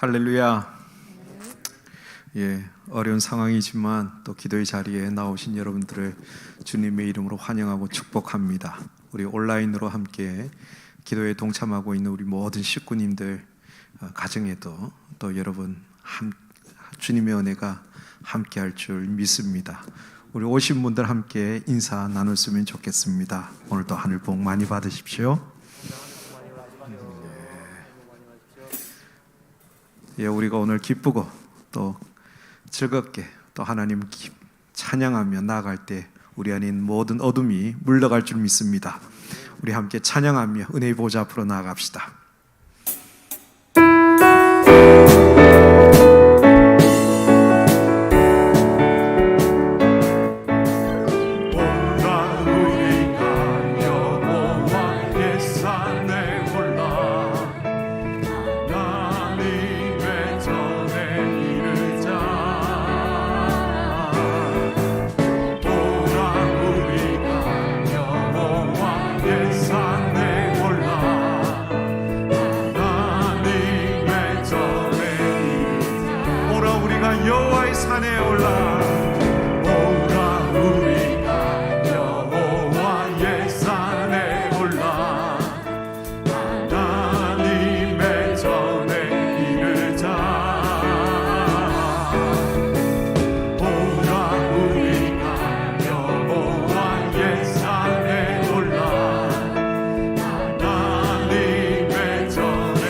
할렐루야. 어려운 상황이지만 또 기도의 자리에 나오신 여러분들을 주님의 이름으로 환영하고 축복합니다. 우리 온라인으로 함께 기도에 동참하고 있는 우리 모든 식구님들 가정에도 또 여러분 주님의 은혜가 함께 할 줄 믿습니다. 우리 오신 분들 함께 인사 나눴으면 좋겠습니다. 오늘도 하늘 복 많이 받으십시오. 우리가 오늘 기쁘고 또 즐겁게 또 하나님 찬양하며 나아갈 때 우리 안에 있는 모든 어둠이 물러갈 줄 믿습니다. 우리 함께 찬양하며 은혜의 보좌 앞으로 나아갑시다. 여호와의 산에 올라 오라 우리가 여호와의 산에 올라 하나님의 전에 이르자 오라 우리가 여호와의 산에 올라 하나님의 전에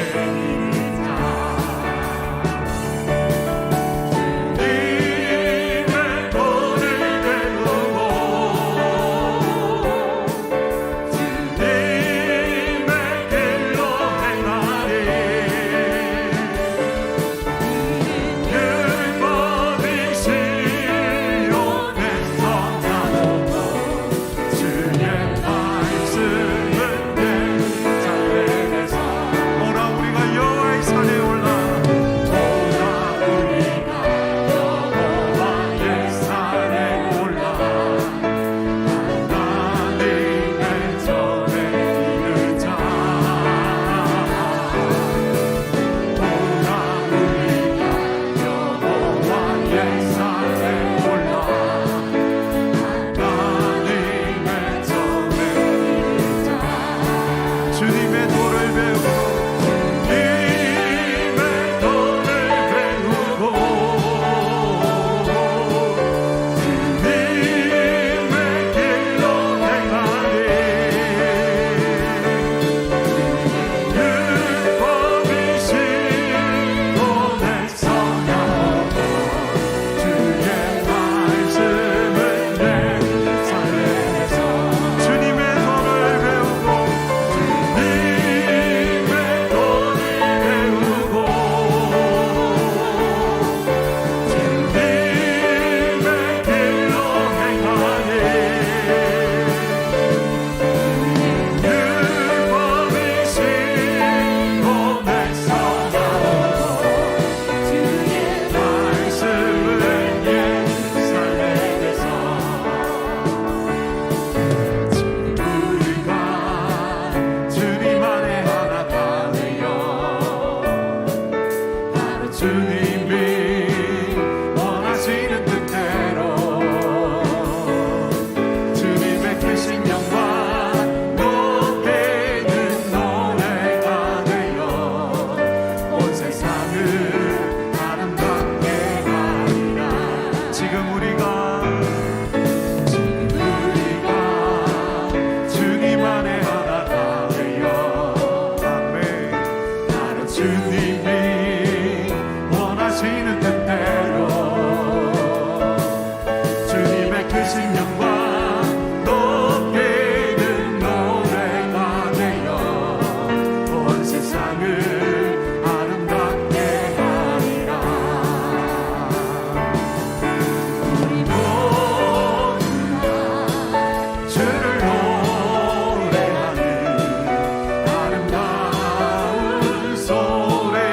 소리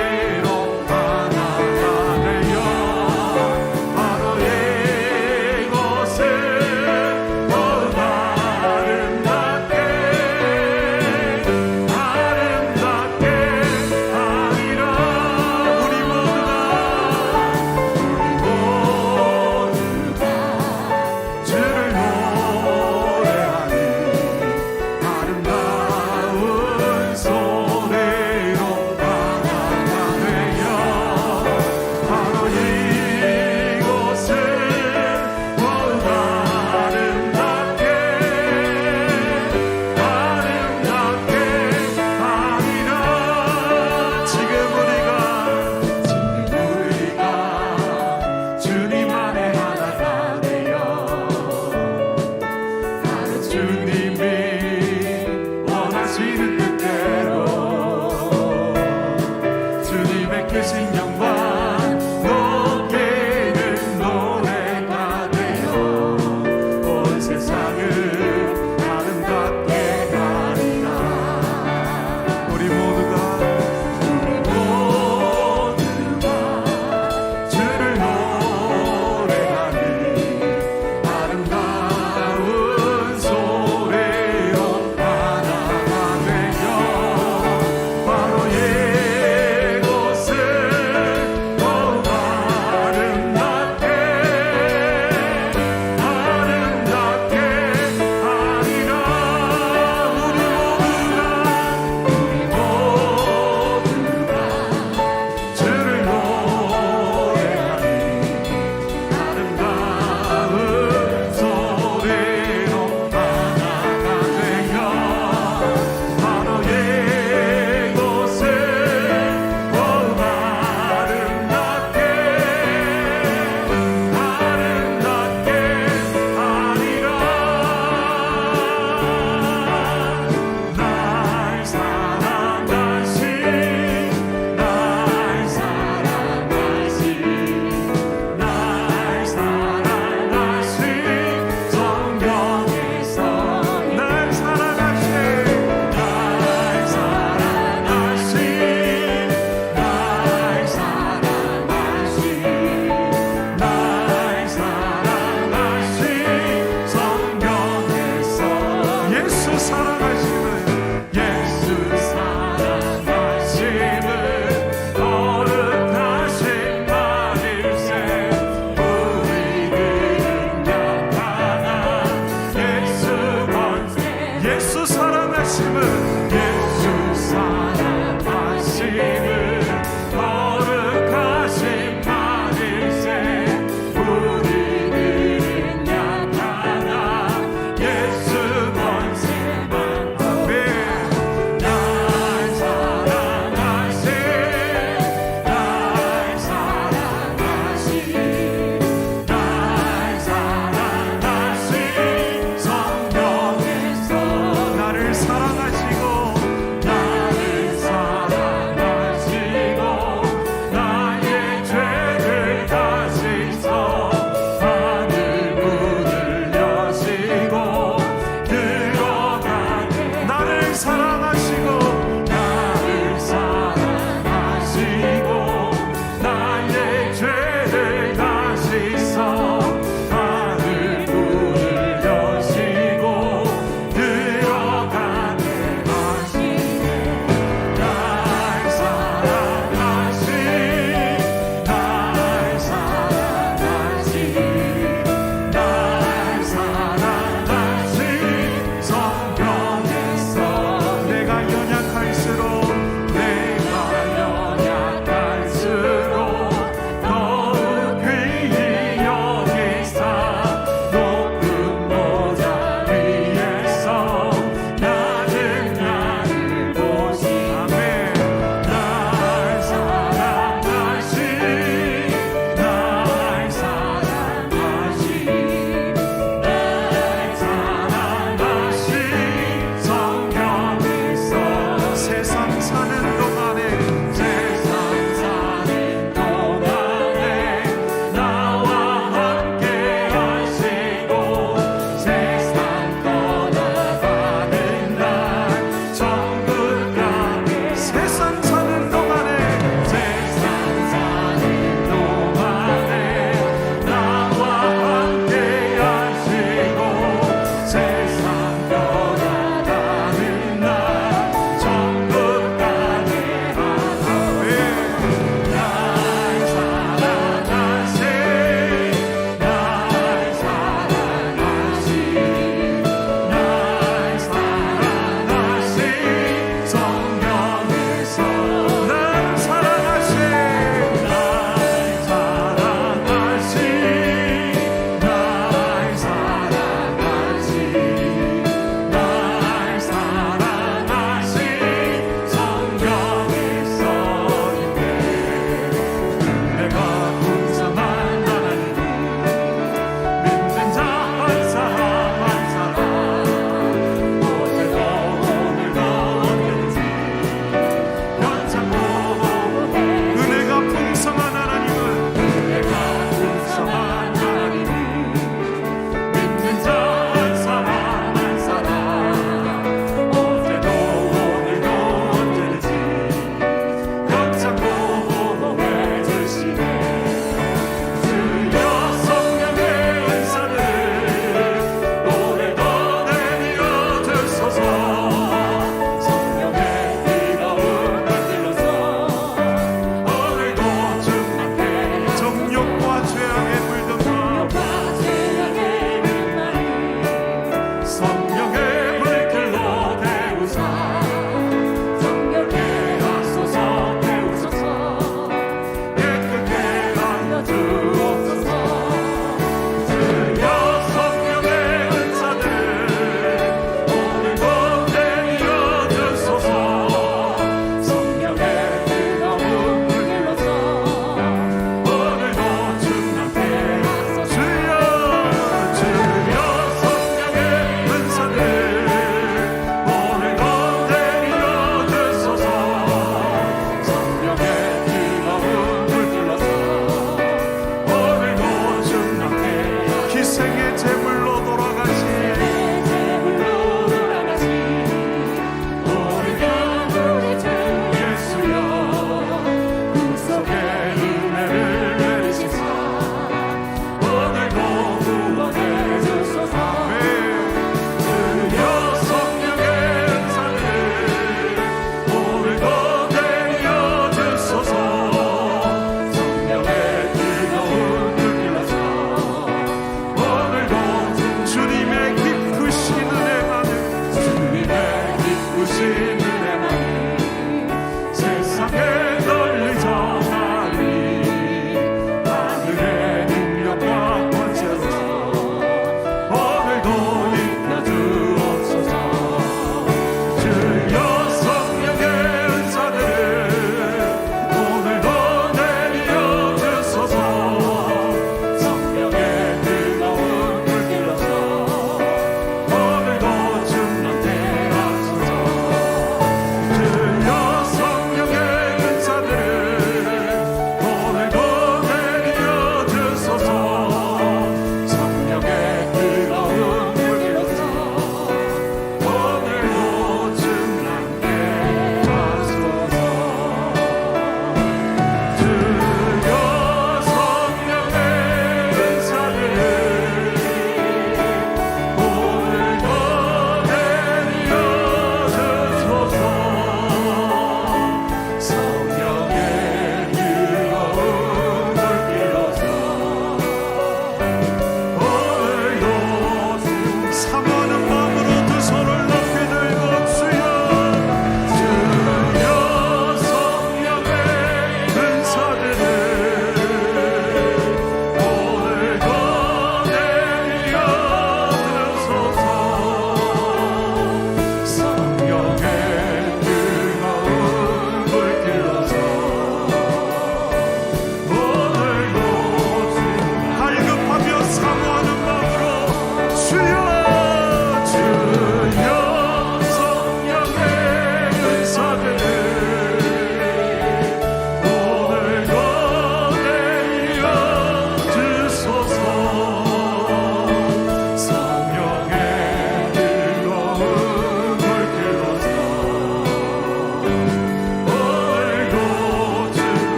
세상 사는 동안에 세상 사는 동안에 나와 함께 하시고 세상 떠나가는 날 천국까지 세상 사는 동안에 세상 사는 동안에 나와 함께 하시고 세상 떠나가는 날 천국까지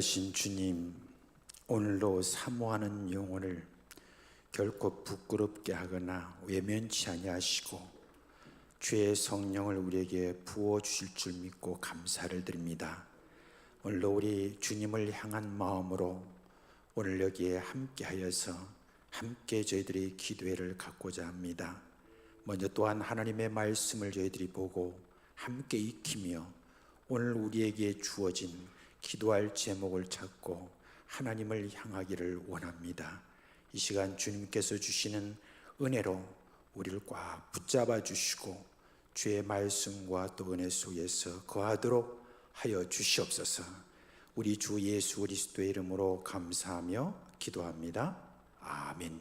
귀하신 주님, 오늘도 사모하는 영혼을 결코 부끄럽게 하거나 외면치 아니하시고 주의 성령을 우리에게 부어주실 줄 믿고 감사를 드립니다. 오늘도 우리 주님을 향한 마음으로 오늘 여기에 함께하여서 함께 저희들이 기도회를 갖고자 합니다. 먼저 또한 하나님의 말씀을 저희들이 보고 함께 익히며 오늘 우리에게 주어진 기도할 제목을 찾고 하나님을 향하기를 원합니다. 이 시간 주님께서 주시는 은혜로 우리를 꽉 붙잡아 주시고 주의 말씀과 또 은혜 속에서 거하도록 하여 주시옵소서. 우리 주 예수 그리스도의 이름으로 감사하며 기도합니다. 아멘.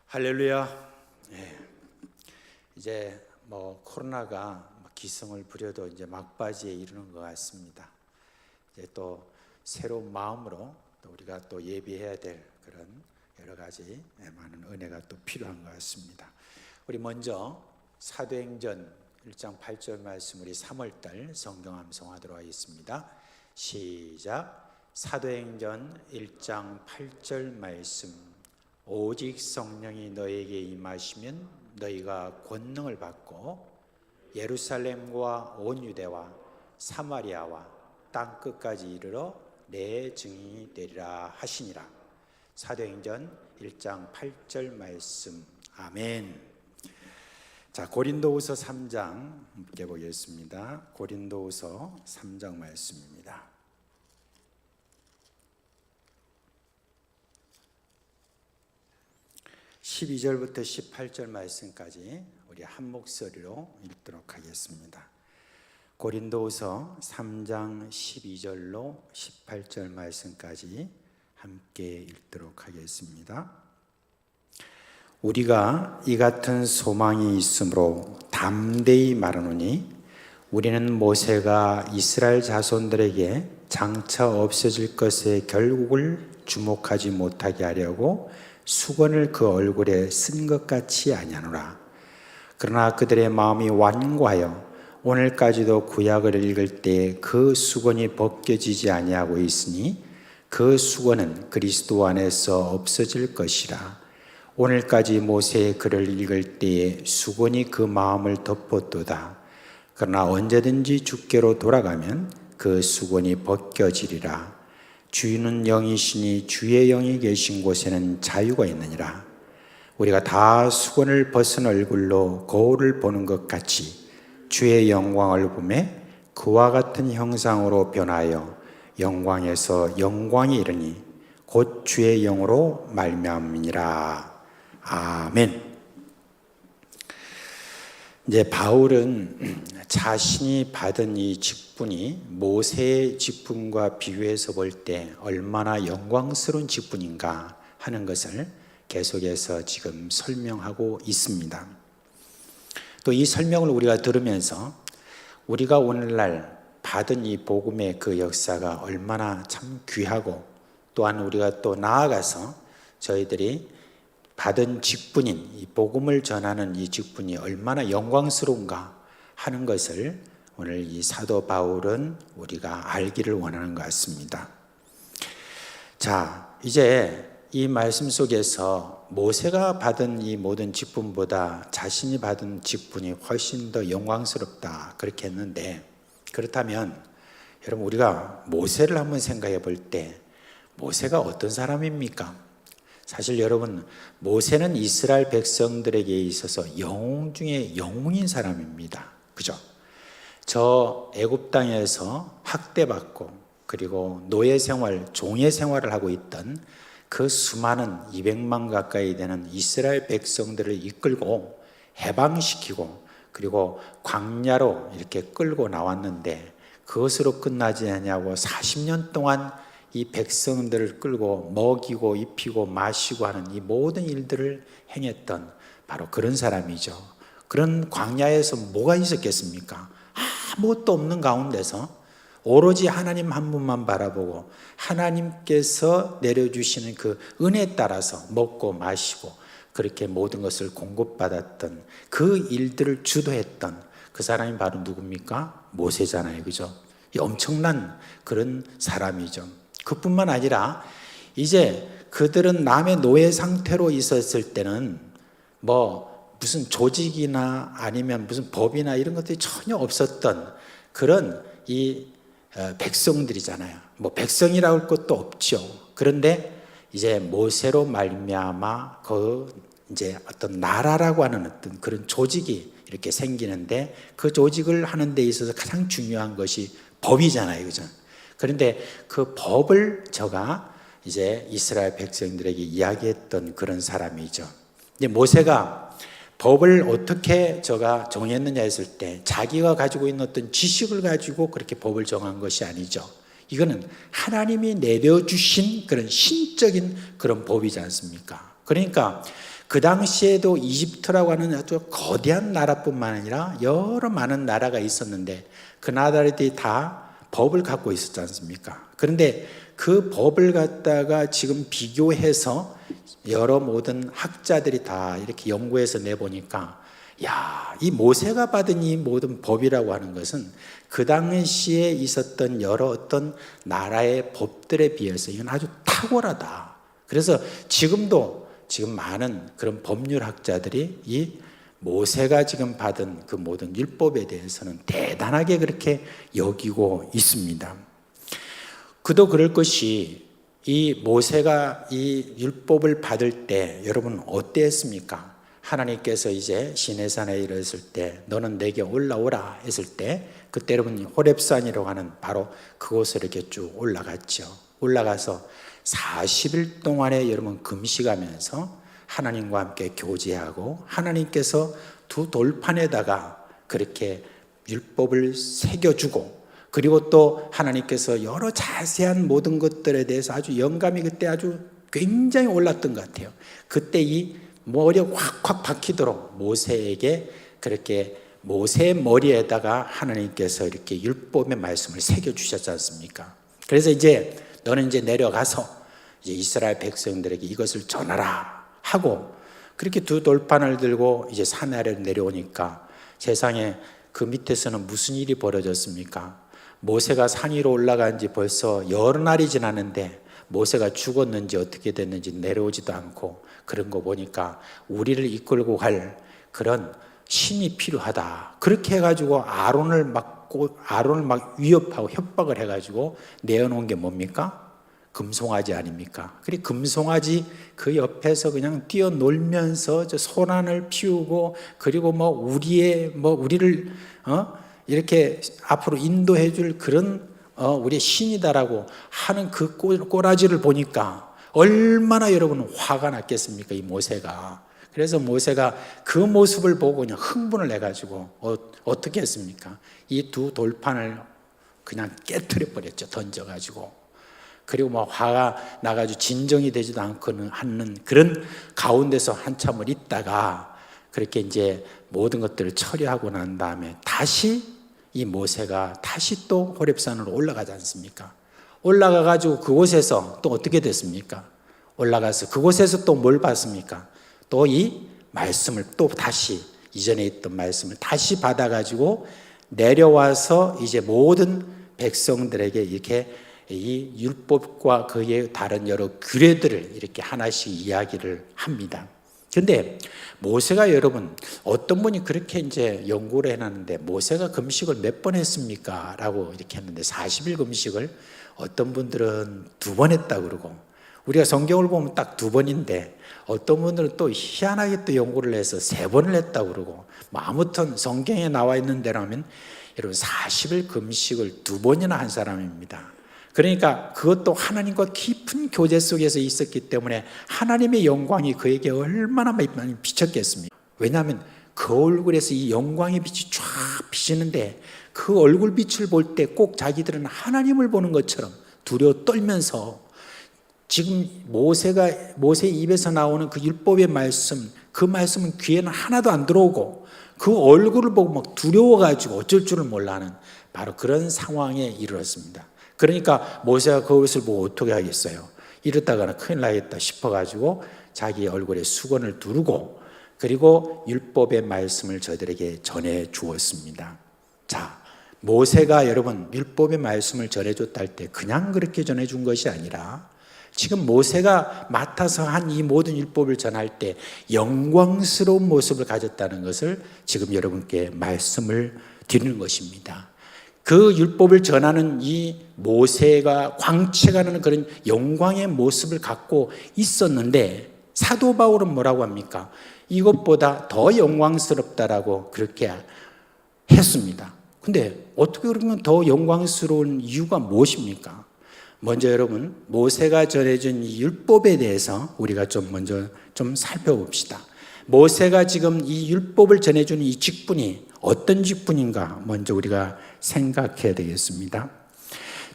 할렐루야. 이제 코로나가 기승을 부려도 이제 막바지에 이르는 것 같습니다. 이제 또 새로운 마음으로 또 우리가 또 예비해야 될 그런 여러 가지 많은 은혜가 또 필요한 것 같습니다. 우리 먼저 사도행전 1장 8절 말씀 우리 3월달 성경 암송하도록 하겠습니다. 시작. 사도행전 1장 8절 말씀. 오직 성령이 너에게 임하시면 너희가 권능을 받고 예루살렘과 온 유대와 사마리아와 땅 끝까지 이르러 내 증인이 되리라 하시니라. 사도행전 1장 8절 말씀. 아멘. 자, 고린도후서 3장 함께 보겠습니다. 고린도후서 3장 말씀입니다. 12절부터 18절 말씀까지 우리 한 목소리로 읽도록 하겠습니다. 고린도후서 3장 12절로 18절 말씀까지 함께 읽도록 하겠습니다. 우리가 이 같은 소망이 있으므로 담대히 말하노니 우리는 모세가 이스라엘 자손들에게 장차 없어질 것의 결국을 주목하지 못하게 하려고 수건을 그 얼굴에 쓴 것 같이 아니하노라. 그러나 그들의 마음이 완고하여 오늘까지도 구약을 읽을 때 그 수건이 벗겨지지 아니하고 있으니 그 수건은 그리스도 안에서 없어질 것이라. 오늘까지 모세의 글을 읽을 때에 수건이 그 마음을 덮었도다. 그러나 언제든지 주께로 돌아가면 그 수건이 벗겨지리라. 주인은 영이시니 주의 영이 계신 곳에는 자유가 있느니라. 우리가 다 수건을 벗은 얼굴로 거울을 보는 것 같이 주의 영광을 보매 그와 같은 형상으로 변하여 영광에서 영광이 이르니 곧 주의 영으로 말미암으니라. 아멘. 이제 바울은 자신이 받은 이 직분이 모세의 직분과 비교해서 볼 때 얼마나 영광스러운 직분인가 하는 것을 계속해서 지금 설명하고 있습니다. 또 이 설명을 우리가 들으면서 우리가 오늘날 받은 이 복음의 그 역사가 얼마나 참 귀하고 또한 우리가 또 나아가서 저희들이 받은 직분인 이 복음을 전하는 이 직분이 얼마나 영광스러운가 하는 것을 오늘 이 사도 바울은 우리가 알기를 원하는 것 같습니다. 자, 이제 이 말씀 속에서 모세가 받은 이 모든 직분보다 자신이 받은 직분이 훨씬 더 영광스럽다 그렇게 했는데, 그렇다면 여러분 우리가 모세를 한번 생각해 볼 때 모세가 어떤 사람입니까? 사실 여러분 모세는 이스라엘 백성들에게 있어서 영웅 중에 영웅인 사람입니다. 그죠? 저 애굽 땅에서 학대받고 그리고 노예 생활, 종의 생활을 하고 있던 그 수많은 200만 가까이 되는 이스라엘 백성들을 이끌고 해방시키고 그리고 광야로 이렇게 끌고 나왔는데 그것으로 끝나지 않냐고 40년 동안 이 백성들을 끌고 먹이고 입히고 마시고 하는 이 모든 일들을 행했던 바로 그런 사람이죠. 그런 광야에서 뭐가 있었겠습니까? 아무것도 없는 가운데서 오로지 하나님 한 분만 바라보고 하나님께서 내려주시는 그 은혜에 따라서 먹고 마시고 그렇게 모든 것을 공급받았던 그 일들을 주도했던 그 사람이 바로 누굽니까? 모세잖아요. 그죠? 이 엄청난 그런 사람이죠. 그뿐만 아니라 이제 그들은 남의 노예 상태로 있었을 때는 뭐 무슨 조직이나 아니면 무슨 법이나 이런 것들이 전혀 없었던 그런 이 백성들이잖아요. 뭐 백성이라고 할 것도 없죠. 그런데 이제 모세로 말미암아 그 이제 어떤 나라라고 하는 어떤 그런 조직이 이렇게 생기는데 그 조직을 하는 데 있어서 가장 중요한 것이 법이잖아요. 그죠? 그런데 그 법을 저가 이제 이스라엘 백성들에게 이야기했던 그런 사람이죠. 이제 모세가 법을 어떻게 저가 정했느냐 했을 때 자기가 가지고 있는 어떤 지식을 가지고 그렇게 법을 정한 것이 아니죠. 이거는 하나님이 내려주신 그런 신적인 그런 법이지 않습니까? 그러니까 그 당시에도 이집트라고 하는 아주 거대한 나라뿐만 아니라 여러 많은 나라가 있었는데 그 나라들이 다 법을 갖고 있었지 않습니까? 그런데 그 법을 갖다가 지금 비교해서 여러 모든 학자들이 다 이렇게 연구해서 내보니까 야, 이 모세가 받은 이 모든 법이라고 하는 것은 그 당시에 있었던 여러 어떤 나라의 법들에 비해서 이건 아주 탁월하다. 그래서 지금도 지금 많은 그런 법률학자들이 이 모세가 지금 받은 그 모든 율법에 대해서는 대단하게 그렇게 여기고 있습니다. 그도 그럴 것이 이 모세가 이 율법을 받을 때 여러분 어땠습니까? 하나님께서 이제 시내산에 이르렀을 때 너는 내게 올라오라 했을 때 그때 여러분 호렙산이라고 하는 바로 그곳을 이렇게 쭉 올라갔죠. 올라가서 40일 동안에 여러분 금식하면서 하나님과 함께 교제하고 하나님께서 두 돌판에다가 그렇게 율법을 새겨주고 그리고 또 하나님께서 여러 자세한 모든 것들에 대해서 아주 영감이 그때 아주 굉장히 올랐던 것 같아요. 그때 이 머리에 확확 박히도록 모세에게 그렇게 모세의 머리에다가 하나님께서 이렇게 율법의 말씀을 새겨주셨지 않습니까? 그래서 이제 너는 이제 내려가서 이제 이스라엘 백성들에게 이것을 전하라 하고 그렇게 두 돌판을 들고 이제 산 아래로 내려오니까 세상에 그 밑에서는 무슨 일이 벌어졌습니까? 모세가 산 위로 올라간 지 벌써 여러 날이 지났는데 모세가 죽었는지 어떻게 됐는지 내려오지도 않고 그런 거 보니까 우리를 이끌고 갈 그런 신이 필요하다. 그렇게 해가지고 아론을 막 위협하고 협박을 해가지고 내어놓은 게 뭡니까? 금송아지 아닙니까? 그리고 금송아지 그 옆에서 그냥 뛰어놀면서 저 소란을 피우고 그리고 우리를 이렇게 앞으로 인도해 줄 그런 우리의 신이다라고 하는 그 꼬라지를 보니까 얼마나 여러분 화가 났겠습니까? 이 모세가. 그래서 모세가 그 모습을 보고 그냥 흥분을 해가지고 어떻게 했습니까? 이 두 돌판을 그냥 깨트려 버렸죠. 던져가지고. 그리고 화가 나가지고 진정이 되지도 않는 그런 가운데서 한참을 있다가 그렇게 이제 모든 것들을 처리하고 난 다음에 다시 이 모세가 다시 또 호렙산으로 올라가지 않습니까? 올라가가지고 그곳에서 또 어떻게 됐습니까? 올라가서 그곳에서 또 뭘 봤습니까? 또 이 말씀을 또 다시 이전에 있던 말씀을 다시 받아가지고 내려와서 이제 모든 백성들에게 이렇게 이 율법과 그의 다른 여러 규례들을 이렇게 하나씩 이야기를 합니다. 근데 모세가 여러분 어떤 분이 그렇게 이제 연구를 해놨는데 모세가 금식을 몇 번 했습니까? 라고 이렇게 했는데 40일 금식을 어떤 분들은 2번 했다고 그러고 우리가 성경을 보면 딱 2번인데 어떤 분들은 또 희한하게 또 연구를 해서 3번을 했다고 그러고 아무튼 성경에 나와 있는 대로라면 여러분 40일 금식을 2번이나 한 사람입니다. 그러니까 그것도 하나님과 깊은 교제 속에서 있었기 때문에 하나님의 영광이 그에게 얼마나 많이 비쳤겠습니까? 왜냐하면 그 얼굴에서 이 영광의 빛이 쫙 비치는데 그 얼굴 빛을 볼 때 꼭 자기들은 하나님을 보는 것처럼 두려워 떨면서 지금 모세 입에서 나오는 그 율법의 말씀, 그 말씀은 귀에는 하나도 안 들어오고 그 얼굴을 보고 막 두려워가지고 어쩔 줄을 몰라 하는 바로 그런 상황에 이르렀습니다. 그러니까 모세가 그것을 보고 어떻게 하겠어요? 이러다가는 큰일 나겠다 싶어가지고 자기 얼굴에 수건을 두르고 그리고 율법의 말씀을 저들에게 전해 주었습니다. 자, 모세가 여러분 율법의 말씀을 전해줬다 할 때 그냥 그렇게 전해준 것이 아니라 지금 모세가 맡아서 한 이 모든 율법을 전할 때 영광스러운 모습을 가졌다는 것을 지금 여러분께 말씀을 드리는 것입니다. 그 율법을 전하는 이 모세가 광채가는 그런 영광의 모습을 갖고 있었는데 사도 바울은 뭐라고 합니까? 이것보다 더 영광스럽다라고 그렇게 했습니다. 근데 어떻게 그러면 더 영광스러운 이유가 무엇입니까? 먼저 여러분 모세가 전해준 이 율법에 대해서 우리가 좀 먼저 좀 살펴봅시다. 모세가 지금 이 율법을 전해주는 이 직분이 어떤 직분인가 먼저 우리가 생각해야 되겠습니다.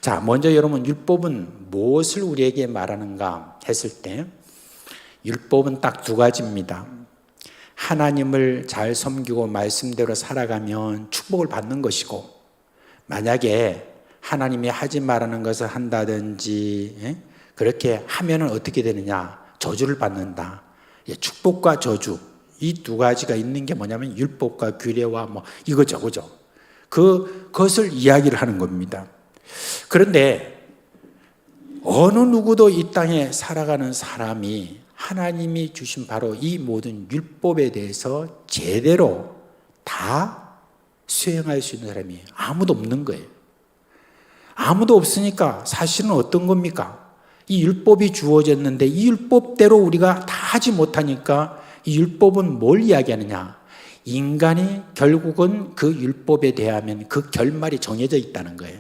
자, 먼저 여러분 율법은 무엇을 우리에게 말하는가 했을 때 율법은 딱 두 가지입니다. 하나님을 잘 섬기고 말씀대로 살아가면 축복을 받는 것이고, 만약에 하나님이 하지 말라는 것을 한다든지 그렇게 하면은 어떻게 되느냐? 저주를 받는다. 축복과 저주, 이 두 가지가 있는 게 뭐냐면 율법과 규례와 뭐 이거죠. 그것을 이야기를 하는 겁니다. 그런데 어느 누구도 이 땅에 살아가는 사람이 하나님이 주신 바로 이 모든 율법에 대해서 제대로 다 수행할 수 있는 사람이 아무도 없는 거예요. 아무도 없으니까 사실은 어떤 겁니까? 이 율법이 주어졌는데 이 율법대로 우리가 다 하지 못하니까 이 율법은 뭘 이야기하느냐? 인간이 결국은 그 율법에 대하면 그 결말이 정해져 있다는 거예요.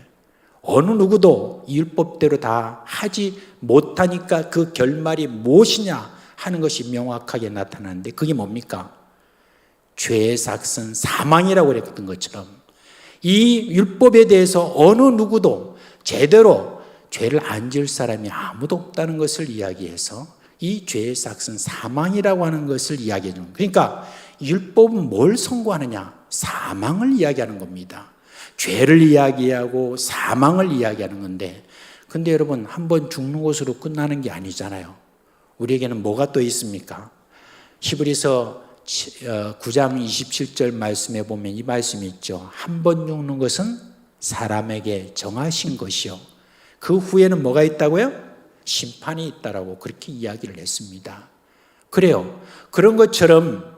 어느 누구도 이 율법대로 다 하지 못하니까 그 결말이 무엇이냐 하는 것이 명확하게 나타나는데 그게 뭡니까? 죄의 삭은 사망이라고 그랬던 것처럼 이 율법에 대해서 어느 누구도 제대로 죄를 안 지을 사람이 아무도 없다는 것을 이야기해서 이 죄의 삭은 사망이라고 하는 것을 이야기해 주는 거예요. 그러니까 율법은 뭘 선고하느냐? 사망을 이야기하는 겁니다. 죄를 이야기하고 사망을 이야기하는 건데, 근데 여러분 한번 죽는 것으로 끝나는 게 아니잖아요. 우리에게는 뭐가 또 있습니까? 히브리서 9장 27절 말씀에 보면 이 말씀이 있죠. 한 번 죽는 것은 사람에게 정하신 것이요, 그 후에는 뭐가 있다고요? 심판이 있다라고 그렇게 이야기를 했습니다. 그래요. 그런 것처럼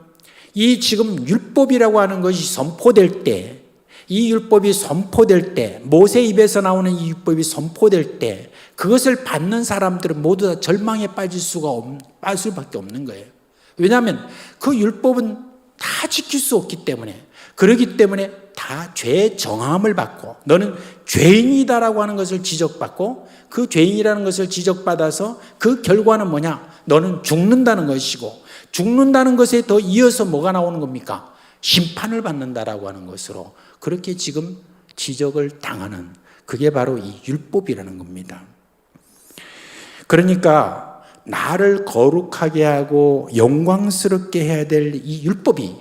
이 지금 율법이라고 하는 것이 선포될 때, 이 율법이 선포될 때, 모세 입에서 나오는 이 율법이 선포될 때 그것을 받는 사람들은 모두 다 절망에 빠질 수밖에 없는 거예요. 왜냐하면 그 율법은 다 지킬 수 없기 때문에, 그렇기 때문에 다 죄의 정함을 받고 너는 죄인이다라고 하는 것을 지적받고, 그 죄인이라는 것을 지적받아서 그 결과는 뭐냐? 너는 죽는다는 것이고, 죽는다는 것에 더 이어서 뭐가 나오는 겁니까? 심판을 받는다라고 하는 것으로 그렇게 지금 지적을 당하는, 그게 바로 이 율법이라는 겁니다. 그러니까 나를 거룩하게 하고 영광스럽게 해야 될 이 율법이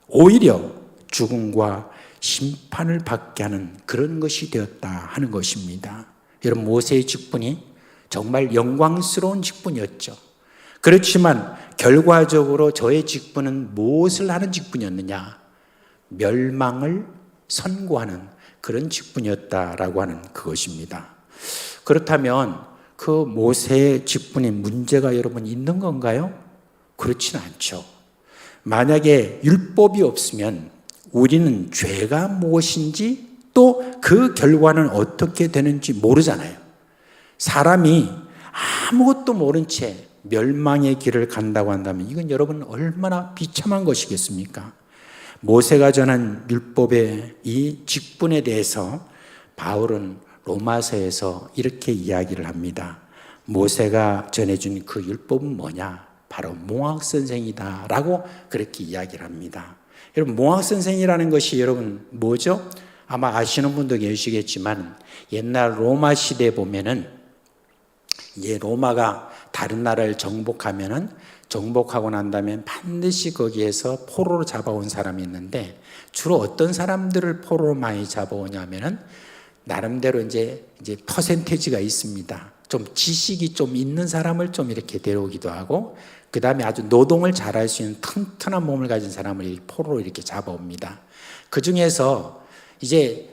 오히려 죽음과 심판을 받게 하는 그런 것이 되었다 하는 것입니다. 여러분, 모세의 직분이 정말 영광스러운 직분이었죠. 그렇지만 결과적으로 저의 직분은 무엇을 하는 직분이었느냐? 멸망을 선고하는 그런 직분이었다라고 하는 그것입니다. 그렇다면 그 모세의 직분에 문제가 여러분 있는 건가요? 그렇지는 않죠. 만약에 율법이 없으면 우리는 죄가 무엇인지 또 그 결과는 어떻게 되는지 모르잖아요. 사람이 아무것도 모른 채 멸망의 길을 간다고 한다면 이건 여러분 얼마나 비참한 것이겠습니까? 모세가 전한 율법의 이 직분에 대해서 바울은 로마서에서 이렇게 이야기를 합니다. 모세가 전해준 그 율법은 뭐냐? 바로 몽학선생이다 라고 그렇게 이야기를 합니다. 여러분, 몽학선생이라는 것이 여러분 뭐죠? 아마 아시는 분도 계시겠지만 옛날 로마 시대에 보면은 로마가 다른 나라를 정복하고 난 다음에 반드시 거기에서 포로로 잡아온 사람이 있는데, 주로 어떤 사람들을 포로로 많이 잡아오냐면은 나름대로 이제 퍼센테이지가 있습니다. 좀 지식이 좀 있는 사람을 좀 이렇게 데려오기도 하고, 그 다음에 아주 노동을 잘할 수 있는 튼튼한 몸을 가진 사람을 포로로 이렇게 잡아옵니다. 그 중에서 이제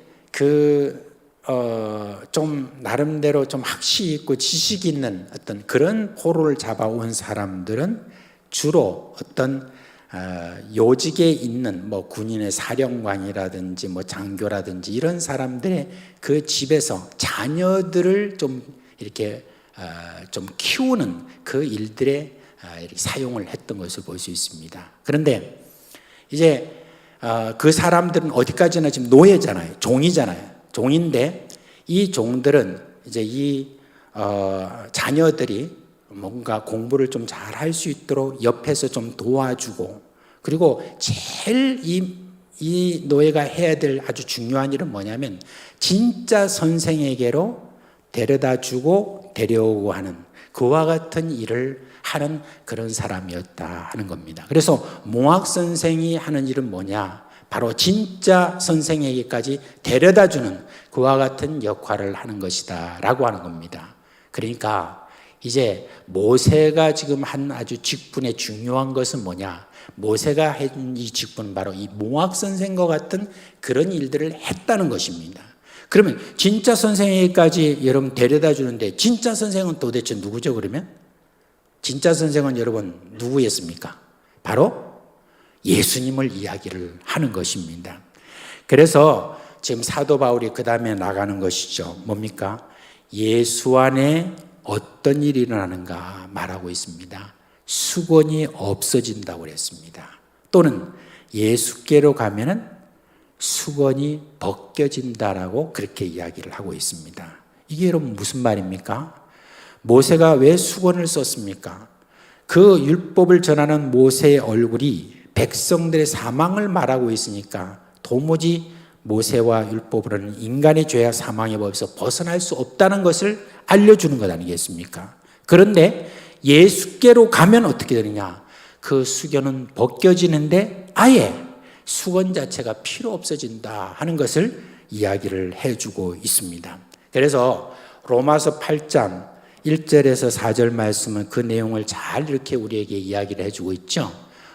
좀 나름대로 좀 학식 있고 지식 있는 어떤 그런 포로를 잡아온 사람들은 주로 어떤 요직에 있는 뭐 군인의 사령관이라든지 뭐 장교라든지 이런 사람들의 그 집에서 자녀들을 좀 이렇게 좀 키우는 그 일들에 이렇게 사용을 했던 것을 볼 수 있습니다. 그런데 이제 그 사람들은 어디까지나 지금 노예잖아요. 종이잖아요. 종인데 이 종들은 이제 이 자녀들이 뭔가 공부를 좀 잘 할 수 있도록 옆에서 좀 도와주고, 그리고 제일 이 노예가 해야 될 아주 중요한 일은 뭐냐면 진짜 선생에게로 데려다 주고 데려오고 하는 그와 같은 일을 하는 그런 사람이었다 하는 겁니다. 그래서 몽학 선생이 하는 일은 뭐냐? 바로 진짜 선생에게까지 데려다 주는 그와 같은 역할을 하는 것이다 라고 하는 겁니다. 그러니까 이제 모세가 지금 한 아주 직분의 중요한 것은 뭐냐? 모세가 한 이 직분은 바로 이 몽학 선생과 같은 그런 일들을 했다는 것입니다. 그러면 진짜 선생에게까지 여러분 데려다 주는데, 진짜 선생은 도대체 누구죠? 그러면 진짜 선생은 여러분 누구였습니까? 바로 예수님을 이야기를 하는 것입니다. 그래서 지금 사도 바울이 그 다음에 나가는 것이죠. 뭡니까? 예수 안에 어떤 일이 일어나는가 말하고 있습니다. 수건이 없어진다고 그랬습니다. 또는 예수께로 가면은 수건이 벗겨진다라고 그렇게 이야기를 하고 있습니다. 이게 여러분 무슨 말입니까? 모세가 왜 수건을 썼습니까? 그 율법을 전하는 모세의 얼굴이 백성들의 사망을 말하고 있으니까 도무지 모세와 율법으로는 인간의 죄와 사망의 법에서 벗어날 수 없다는 것을 알려주는 것 아니겠습니까? 그런데 예수께로 가면 어떻게 되느냐? 그 수건은 벗겨지는데 아예 수건 자체가 필요 없어진다 하는 것을 이야기를 해주고 있습니다. 그래서 로마서 8장 1절에서 4절 말씀은 그 내용을 잘 이렇게 우리에게 이야기를 해주고 있죠.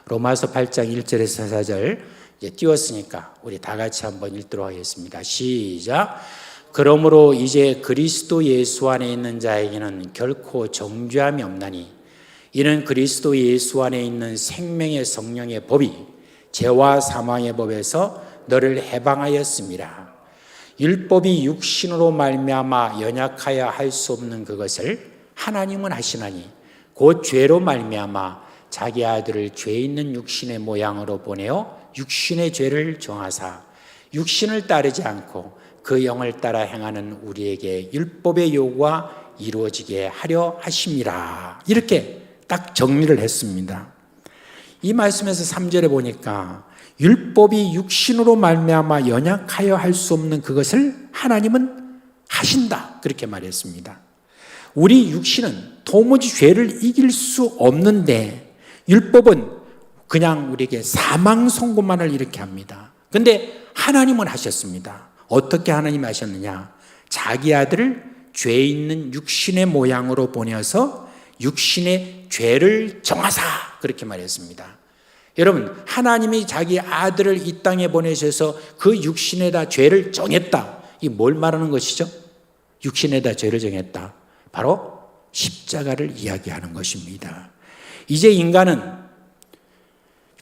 로마서 8장 1절에서 4절 이제 띄웠으니까 우리 다 같이 한번 읽도록 하겠습니다. 시작. 그러므로 이제 그리스도 예수 안에 있는 자에게는 결코 정죄함이 없나니 이는 그리스도 예수 안에 있는 생명의 성령의 법이 죄와 사망의 법에서 너를 해방하였습니다. 율법이 육신으로 말미암아 연약하여 할 수 없는 그것을 하나님은 하시나니 곧 죄로 말미암아 자기 아들을 죄 있는 육신의 모양으로 보내어 육신의 죄를 정하사 육신을 따르지 않고 그 영을 따라 행하는 우리에게 율법의 요구가 이루어지게 하려 하심이라. 이렇게 딱 정리를 했습니다. 이 말씀에서 3절에 보니까 율법이 육신으로 말미암아 연약하여 할 수 없는 그것을 하나님은 하신다 그렇게 말했습니다. 우리 육신은 도무지 죄를 이길 수 없는데 율법은 그냥 우리에게 사망 선고만을 이렇게 합니다. 그런데 하나님은 하셨습니다. 어떻게 하나님이 하셨느냐? 자기 아들을 죄 있는 육신의 모양으로 보내어서 육신의 죄를 정하사 그렇게 말했습니다. 여러분, 하나님이 자기 아들을 이 땅에 보내셔서 그 육신에다 죄를 정했다. 이 뭘 말하는 것이죠? 육신에다 죄를 정했다. 바로 십자가를 이야기하는 것입니다. 이제 인간은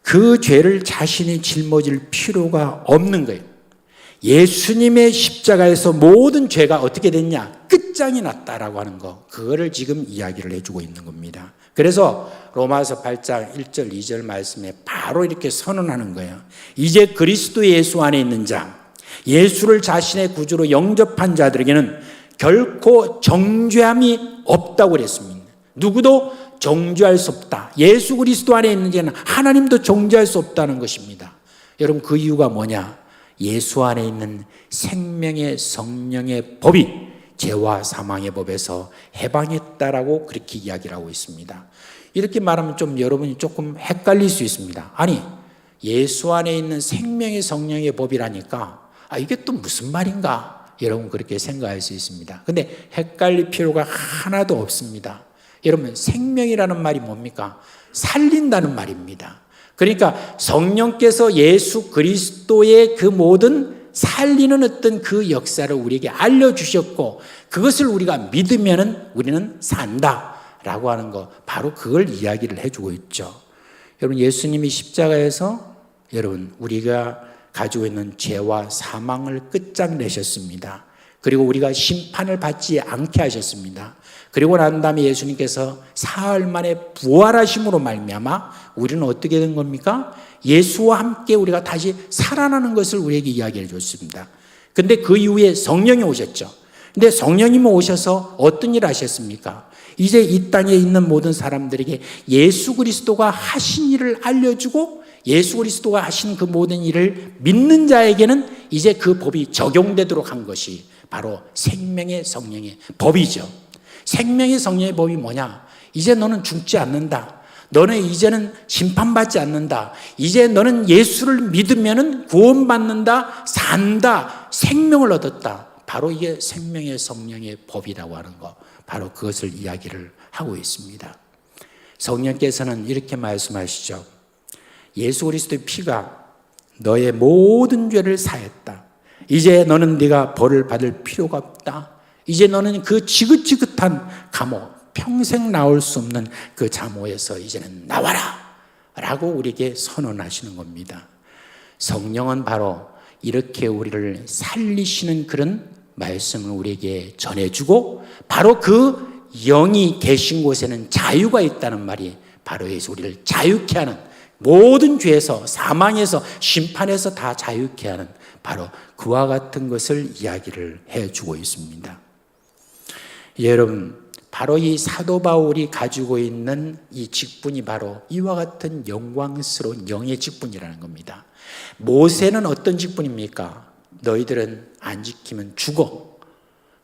그 죄를 자신이 짊어질 필요가 없는 거예요. 예수님의 십자가에서 모든 죄가 어떻게 됐냐? 끝장이 났다라고 하는 거, 그거를 지금 이야기를 해주고 있는 겁니다. 그래서 로마서 8장 1절 2절 말씀에 바로 이렇게 선언하는 거예요. 이제 그리스도 예수 안에 있는 자, 예수를 자신의 구주로 영접한 자들에게는 결코 정죄함이 없다고 그랬습니다. 누구도 정죄할 수 없다. 예수 그리스도 안에 있는 자는 하나님도 정죄할 수 없다는 것입니다. 여러분, 그 이유가 뭐냐? 예수 안에 있는 생명의 성령의 법이 죄와 사망의 법에서 해방했다라고 그렇게 이야기를 하고 있습니다. 이렇게 말하면 좀 여러분이 조금 헷갈릴 수 있습니다. 아니, 예수 안에 있는 생명의 성령의 법이라니까 이게 또 무슨 말인가? 여러분 그렇게 생각할 수 있습니다. 근데 헷갈릴 필요가 하나도 없습니다. 여러분, 생명이라는 말이 뭡니까? 살린다는 말입니다. 그러니까 성령께서 예수 그리스도의 그 모든 살리는 어떤 그 역사를 우리에게 알려주셨고 그것을 우리가 믿으면 우리는 산다라고 하는 거, 바로 그걸 이야기를 해주고 있죠. 여러분, 예수님이 십자가에서 여러분 우리가 가지고 있는 죄와 사망을 끝장내셨습니다. 그리고 우리가 심판을 받지 않게 하셨습니다. 그리고 난 다음에 예수님께서 사흘 만에 부활하심으로 말미암아 우리는 어떻게 된 겁니까? 예수와 함께 우리가 다시 살아나는 것을 우리에게 이야기해 줬습니다. 근데 그 이후에 성령이 오셨죠. 근데 성령님이 오셔서 어떤 일을 하셨습니까? 이제 이 땅에 있는 모든 사람들에게 예수 그리스도가 하신 일을 알려주고 예수 그리스도가 하신 그 모든 일을 믿는 자에게는 이제 그 법이 적용되도록 한 것이 바로 생명의 성령의 법이죠. 생명의 성령의 법이 뭐냐? 이제 너는 죽지 않는다. 너는 이제는 심판받지 않는다. 이제 너는 예수를 믿으면 구원받는다, 산다, 생명을 얻었다. 바로 이게 생명의 성령의 법이라고 하는 거, 바로 그것을 이야기를 하고 있습니다. 성령께서는 이렇게 말씀하시죠. 예수 그리스도의 피가 너의 모든 죄를 사했다. 이제 너는 네가 벌을 받을 필요가 없다. 이제 너는 그 지긋지긋한 감옥, 평생 나올 수 없는 그 잠옷에서 이제는 나와라 라고 우리에게 선언하시는 겁니다. 성령은 바로 이렇게 우리를 살리시는 그런 말씀을 우리에게 전해주고 바로 그 영이 계신 곳에는 자유가 있다는 말이 바로 예수 우리를 자유케 하는, 모든 죄에서 사망에서 심판에서 다 자유케 하는 바로 그와 같은 것을 이야기를 해주고 있습니다. 여러분, 바로 이 사도 바울이 가지고 있는 이 직분이 바로 이와 같은 영광스러운 영의 직분이라는 겁니다. 모세는 어떤 직분입니까? 너희들은 안 지키면 죽어.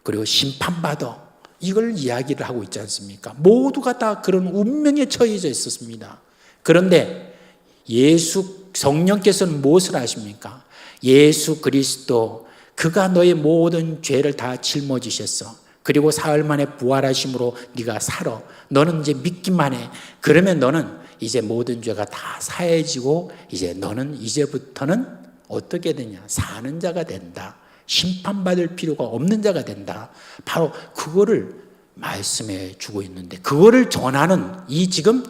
그리고 심판받아. 이걸 이야기를 하고 있지 않습니까? 모두가 다 그런 운명에 처해져 있었습니다. 그런데 예수 성령께서는 무엇을 하십니까? 예수 그리스도, 그가 너의 모든 죄를 다 짊어지셨어. 그리고 사흘 만에 부활하심으로 네가 살아. 너는 이제 믿기만 해. 그러면 너는 이제 모든 죄가 다 사해지고 이제 너는 이제부터는 어떻게 되냐? 사는 자가 된다. 심판받을 필요가 없는 자가 된다. 바로 그거를 말씀해 주고 있는데, 그거를 전하는 이 지금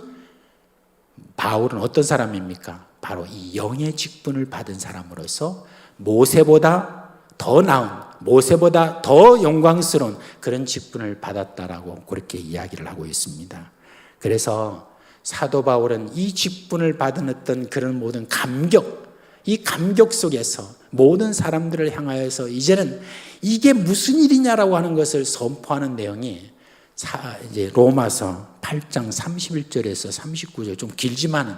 바울은 어떤 사람입니까? 바로 이 영의 직분을 받은 사람으로서 모세보다 더 나은, 모세보다 더 영광스러운 그런 직분을 받았다라고 그렇게 이야기를 하고 있습니다. 그래서 사도 바울은 이 직분을 받은 어떤 그런 모든 감격, 이 감격 속에서 모든 사람들을 향하여서 이제는 이게 무슨 일이냐라고 하는 것을 선포하는 내용이 이제 로마서 8장 31절에서 39절, 좀 길지만은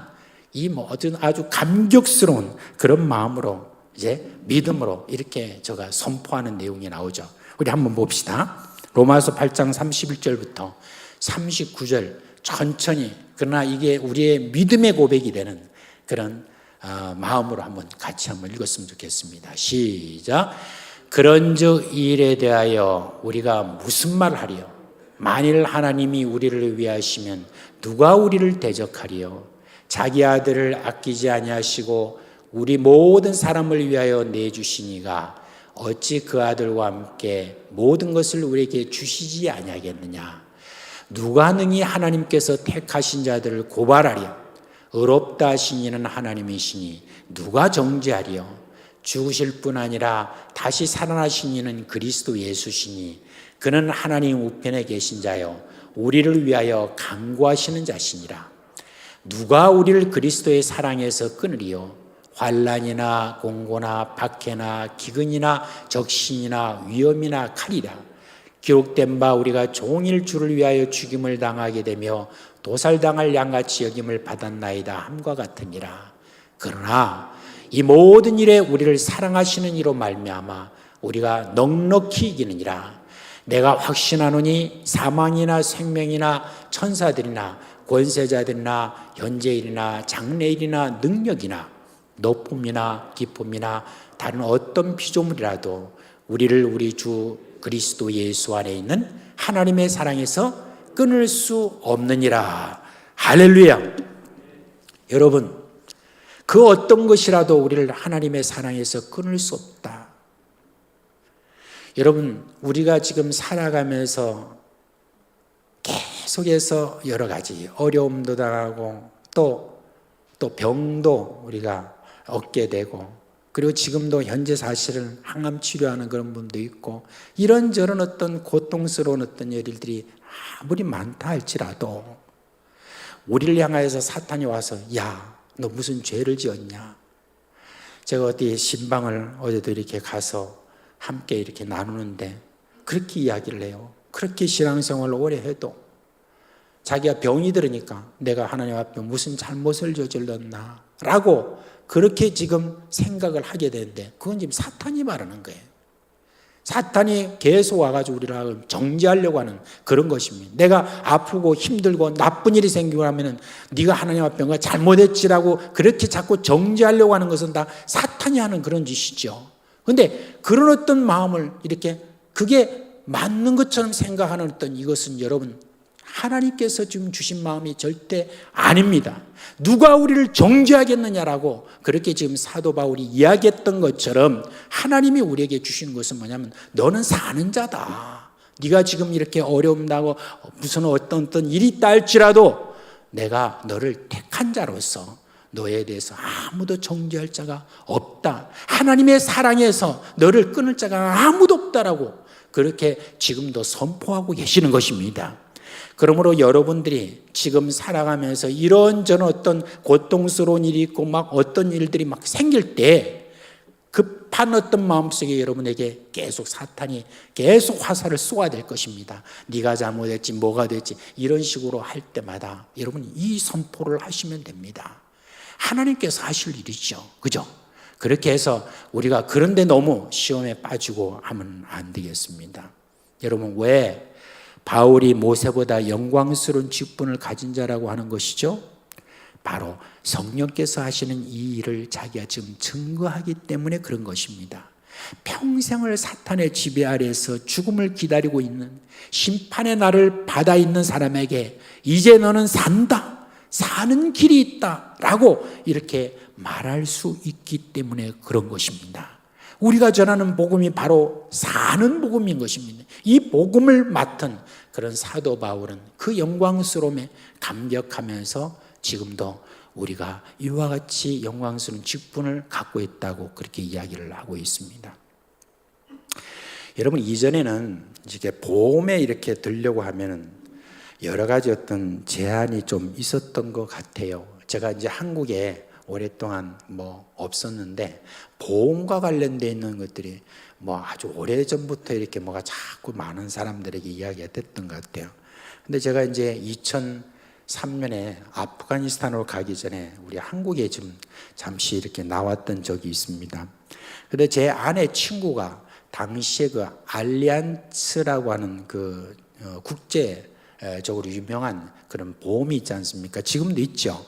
이 모든 아주 감격스러운 그런 마음으로 이제 믿음으로 이렇게 제가 선포하는 내용이 나오죠. 우리 한번 봅시다. 로마서 8장 31절부터 39절 천천히, 그러나 이게 우리의 믿음의 고백이 되는 그런 마음으로 한번 같이 한번 읽었으면 좋겠습니다. 시작. 그런즉 이 일에 대하여 우리가 무슨 말을 하리요? 만일 하나님이 우리를 위하시면 누가 우리를 대적하리요? 자기 아들을 아끼지 아니하시고 우리 모든 사람을 위하여 내주시니가 어찌 그 아들과 함께 모든 것을 우리에게 주시지 아니하겠느냐? 누가 능히 하나님께서 택하신 자들을 고발하랴? 의롭다 하신 이는 하나님이시니 누가 정죄하리요? 죽으실 뿐 아니라 다시 살아나신 이는 그리스도 예수시니 그는 하나님 우편에 계신 자요 우리를 위하여 간구하시는 자시니라. 누가 우리를 그리스도의 사랑에서 끊으리요? 환난이나 공고나 박해나 기근이나 적신이나 위험이나 칼이라. 기록된 바 우리가 종일 주를 위하여 죽임을 당하게 되며 도살당할 양같이 여김을 받았나이다 함과 같으니라. 그러나 이 모든 일에 우리를 사랑하시는 이로 말미암아 우리가 넉넉히 이기느니라. 내가 확신하노니 사망이나 생명이나 천사들이나 권세자들이나 현재일이나 장래일이나 능력이나 높음이나 기쁨이나 다른 어떤 피조물이라도 우리를 우리 주 그리스도 예수 안에 있는 하나님의 사랑에서 끊을 수 없느니라. 할렐루야. 여러분, 그 어떤 것이라도 우리를 하나님의 사랑에서 끊을 수 없다. 여러분, 우리가 지금 살아가면서 계속해서 여러 가지 어려움도 당하고 또 병도 우리가 얻게 되고, 그리고 지금도 현재 사실은 항암 치료하는 그런 분도 있고, 이런저런 어떤 고통스러운 어떤 일들이 아무리 많다 할지라도 우리를 향하여서 사탄이 와서 야, 너 무슨 죄를 지었냐. 제가 어디 신방을 어제도 이렇게 가서 함께 이렇게 나누는데 그렇게 이야기를 해요. 그렇게 신앙생활을 오래 해도 자기가 병이 들으니까 내가 하나님 앞에 무슨 잘못을 저질렀나 라고 그렇게 지금 생각을 하게 되는데, 그건 지금 사탄이 말하는 거예요. 사탄이 계속 와가지고 우리를 정죄하려고 하는 그런 것입니다. 내가 아프고 힘들고 나쁜 일이 생기고 하면은 네가 하나님 앞에 뭔가 잘못했지라고 그렇게 자꾸 정죄하려고 하는 것은 다 사탄이 하는 그런 짓이죠. 그런데 그런 어떤 마음을 이렇게 그게 맞는 것처럼 생각하는 어떤 이것은 여러분, 하나님께서 지금 주신 마음이 절대 아닙니다. 누가 우리를 정죄하겠느냐라고 그렇게 지금 사도 바울이 이야기했던 것처럼 하나님이 우리에게 주신 것은 뭐냐면 너는 사는 자다. 네가 지금 이렇게 어려움 나고 무슨 어떤 일이 있다 할지라도 내가 너를 택한 자로서 너에 대해서 아무도 정죄할 자가 없다. 하나님의 사랑에서 너를 끊을 자가 아무도 없다라고 그렇게 지금도 선포하고 계시는 것입니다. 그러므로 여러분들이 지금 살아가면서 이런저런 어떤 고통스러운 일이 있고 막 어떤 일들이 막 생길 때 급한 어떤 마음속에 여러분에게 계속 사탄이 계속 화살을 쏘아야 될 것입니다. 네가 잘못했지 뭐가 됐지 이런 식으로 할 때마다 여러분 이 선포를 하시면 됩니다. 하나님께서 하실 일이죠. 그죠? 그렇게 해서 우리가 그런데 너무 시험에 빠지고 하면 안 되겠습니다. 여러분, 왜 바울이 모세보다 영광스러운 직분을 가진 자라고 하는 것이죠? 바로 성령께서 하시는 이 일을 자기가 지금 증거하기 때문에 그런 것입니다. 평생을 사탄의 지배 아래에서 죽음을 기다리고 있는 심판의 날을 받아 있는 사람에게 이제 너는 산다, 사는 길이 있다 라고 이렇게 말할 수 있기 때문에 그런 것입니다. 우리가 전하는 복음이 바로 사는 복음인 것입니다. 이 복음을 맡은 그런 사도 바울은 그 영광스러움에 감격하면서 지금도 우리가 이와 같이 영광스러운 직분을 갖고 있다고 그렇게 이야기를 하고 있습니다. 여러분, 이전에는 이렇게 보험에 이렇게 들려고 하면은 여러 가지 어떤 제한이 좀 있었던 것 같아요. 제가 이제 한국에 오랫동안 없었는데 보험과 관련되어 있는 것들이 아주 오래전부터 이렇게 뭐가 자꾸 많은 사람들에게 이야기가 됐던 것 같아요. 근데 제가 이제 2003년에 아프가니스탄으로 가기 전에 우리 한국에 좀 잠시 이렇게 나왔던 적이 있습니다. 근데 제 아내 친구가 당시에 그 알리안츠라고 하는 그 국제적으로 유명한 그런 보험이 있지 않습니까? 지금도 있죠.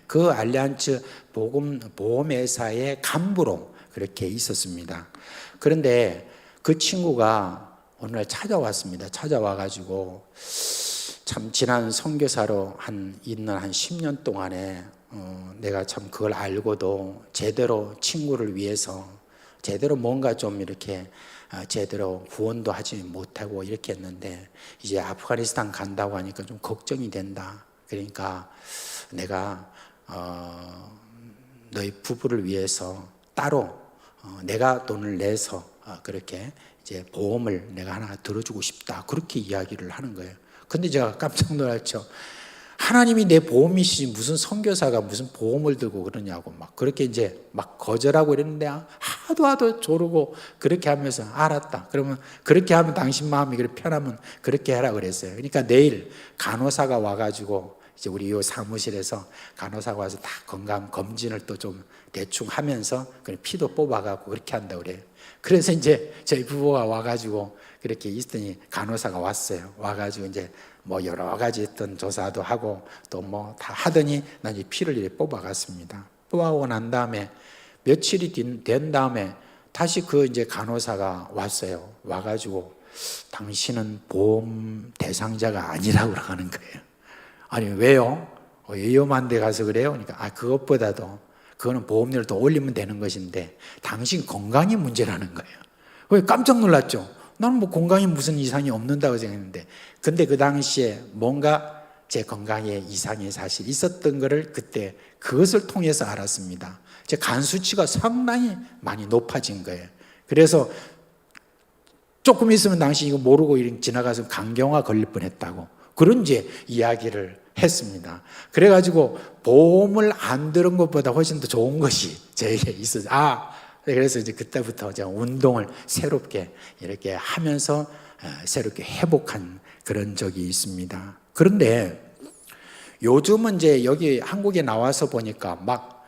그 알리안츠 보험회사의 간부로 그렇게 있었습니다. 그런데 그 친구가 어느 날 찾아왔습니다. 찾아와가지고 참 지난 선교사로 있는 한 10년 동안에 내가 참 그걸 알고도 제대로 친구를 위해서 제대로 뭔가 좀 이렇게 제대로 구원도 하지 못하고 이렇게 했는데 이제 아프가니스탄 간다고 하니까 좀 걱정이 된다. 그러니까 내가 너희 부부를 위해서 따로 내가 돈을 내서 그렇게 이제 보험을 내가 하나 들어주고 싶다. 그렇게 이야기를 하는 거예요. 근데 제가 깜짝 놀랐죠. 하나님이 내 보험이시지 무슨 선교사가 무슨 보험을 들고 그러냐고 막 그렇게 이제 막 거절하고 이랬는데 하도 조르고 그렇게 하면서 알았다. 그러면 그렇게 하면 당신 마음이 그래 편하면 그렇게 해라 그랬어요. 그러니까 내일 간호사가 와가지고 이제 우리 이 사무실에서 간호사가 와서 다 건강 검진을 또 좀 대충 하면서 피도 뽑아가고 그렇게 한다고 그래요. 그래서 이제 저희 부부가 와가지고 그렇게 있더니 간호사가 왔어요. 와가지고 이제 여러 가지 했던 조사도 하고 또 다 하더니 난 이제 피를 이렇게 뽑아갔습니다. 뽑아오고 난 다음에 며칠이 된 다음에 다시 그 이제 간호사가 왔어요. 와가지고 당신은 보험 대상자가 아니라고 하는 거예요. 아니 왜요? 위험한 데 가서 그래요? 그러니까 그것보다도 그거는 보험료를 더 올리면 되는 것인데 당신 건강이 문제라는 거예요. 왜 깜짝 놀랐죠? 나는 뭐 건강에 무슨 이상이 없는다고 생각했는데, 근데 그 당시에 뭔가 제 건강에 이상이 사실 있었던 것을 그때 그것을 통해서 알았습니다. 제 간 수치가 상당히 많이 높아진 거예요. 그래서 조금 있으면 당시 이거 모르고 지나가서 간경화 걸릴 뻔했다고 그런 이제 이야기를 했습니다. 그래가지고 보험을 안 들은 것보다 훨씬 더 좋은 것이 저에게 있었어요. 그래서 이제 그때부터 제가 운동을 새롭게 이렇게 하면서 새롭게 회복한 그런 적이 있습니다. 그런데 요즘은 이제 여기 한국에 나와서 보니까 막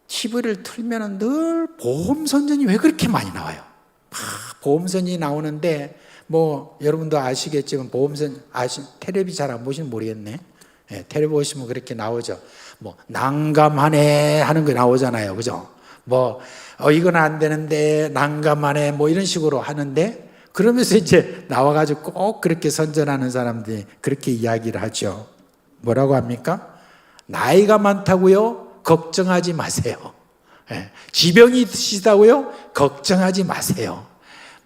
TV를 틀면은 늘 보험 선전이 왜 그렇게 많이 나와요? 보험 선전이 나오는데 뭐 여러분도 아시겠지만 텔레비 잘 안 보시면 모르겠네. 텔레비 보시면 그렇게 나오죠. 뭐 난감하네 하는 거 나오잖아요, 그죠? 뭐 이건 안 되는데 난감하네 뭐 이런 식으로 하는데, 그러면서 이제 나와가지고 꼭 그렇게 선전하는 사람들이 그렇게 이야기를 하죠. 뭐라고 합니까? 나이가 많다고요? 걱정하지 마세요. 지병이 있으시다고요? 걱정하지 마세요.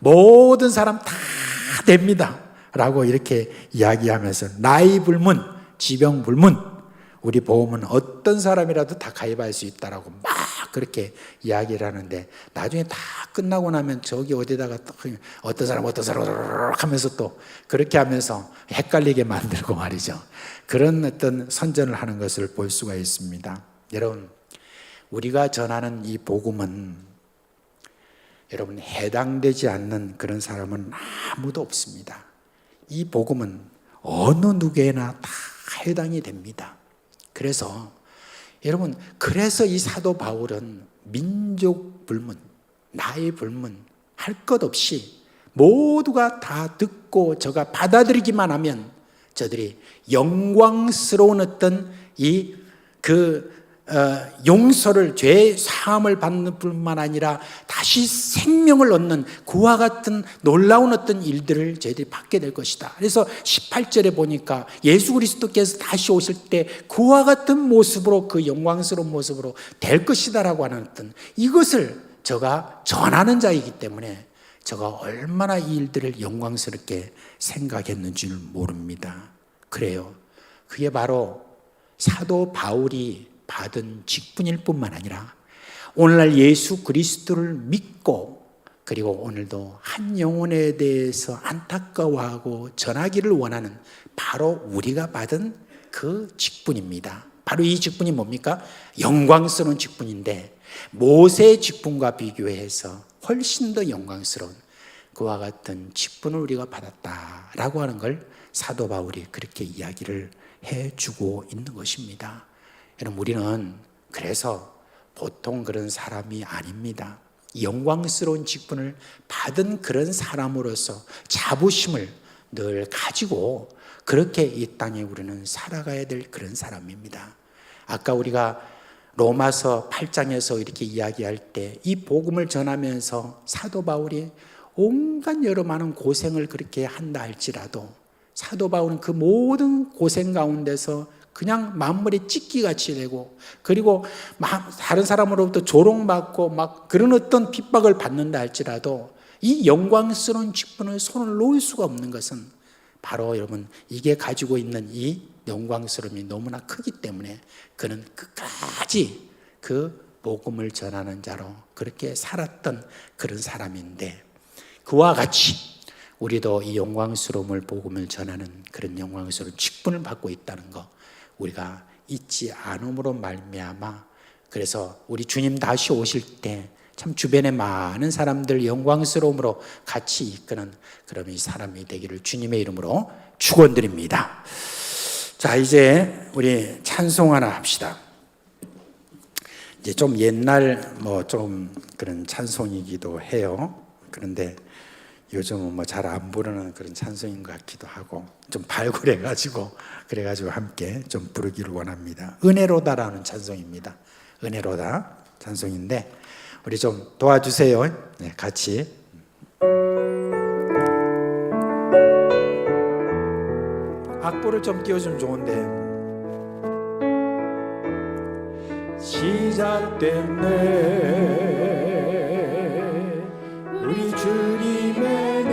모든 사람 다 됩니다 라고 이렇게 이야기하면서 나이 불문, 지병 불문, 우리 보험은 어떤 사람이라도 다 가입할 수 있다라고 막 그렇게 이야기를 하는데, 나중에 다 끝나고 나면 저기 어디다가 어떤 사람 하면서 또 그렇게 하면서 헷갈리게 만들고 말이죠. 그런 어떤 선전을 하는 것을 볼 수가 있습니다. 여러분, 우리가 전하는 이 복음은 여러분 해당되지 않는 그런 사람은 아무도 없습니다. 이 복음은 어느 누구에나 다 해당이 됩니다. 그래서 여러분, 그래서 이 사도 바울은 민족 불문, 나이 불문 할 것 없이 모두가 다 듣고 저가 받아들이기만 하면 저들이 영광스러운 어떤 용서를, 죄 사함을 받는 뿐만 아니라 다시 생명을 얻는 그와 같은 놀라운 어떤 일들을 저희들이 받게 될 것이다. 그래서 18절에 보니까 예수 그리스도께서 다시 오실 때 그와 같은 모습으로, 그 영광스러운 모습으로 될 것이다라고 하는 어떤 이것을 저가 전하는 자이기 때문에 저가 얼마나 이 일들을 영광스럽게 생각했는 줄 모릅니다. 그래요. 그게 바로 사도 바울이 받은 직분일 뿐만 아니라 오늘날 예수 그리스도를 믿고, 그리고 오늘도 한 영혼에 대해서 안타까워하고 전하기를 원하는 바로 우리가 받은 그 직분입니다. 바로 이 직분이 뭡니까? 영광스러운 직분인데 모세의 직분과 비교해서 훨씬 더 영광스러운 그와 같은 직분을 우리가 받았다라고 하는 걸 사도 바울이 그렇게 이야기를 해주고 있는 것입니다. 여러분, 우리는 그래서 보통 그런 사람이 아닙니다. 영광스러운 직분을 받은 그런 사람으로서 자부심을 늘 가지고 그렇게 이 땅에 우리는 살아가야 될 그런 사람입니다. 아까 우리가 로마서 8장에서 이렇게 이야기할 때 이 복음을 전하면서 사도 바울이 온갖 여러 많은 고생을 그렇게 한다 할지라도 사도 바울은 그 모든 고생 가운데서 그냥 만물에 찢기같이 되고, 그리고 다른 사람으로부터 조롱받고 막 그런 어떤 핍박을 받는다 할지라도 이 영광스러운 직분을 손을 놓을 수가 없는 것은 바로 여러분, 이게 가지고 있는 이 영광스러움이 너무나 크기 때문에 그는 끝까지 그 복음을 전하는 자로 그렇게 살았던 그런 사람인데, 그와 같이 우리도 이 영광스러움을, 복음을 전하는 그런 영광스러운 직분을 받고 있다는 거 우리가 잊지 않음으로 말미암아, 그래서 우리 주님 다시 오실 때 참 주변에 많은 사람들 영광스러움으로 같이 이끄는 그런 이 사람이 되기를 주님의 이름으로 축원드립니다. 자, 이제 우리 찬송 하나 합시다. 이제 좀 옛날 좀 그런 찬송이기도 해요. 그런데 요즘은 잘 안 부르는 그런 찬송인 것 같기도 하고, 좀 발굴해가지고 그래가지고 함께 좀 부르기를 원합니다. 은혜로다라는 찬송입니다. 은혜로다 찬송인데 우리 좀 도와주세요. 네, 같이. 악보를 좀 띄워주면 좋은데. 시작됐네 우리 주님의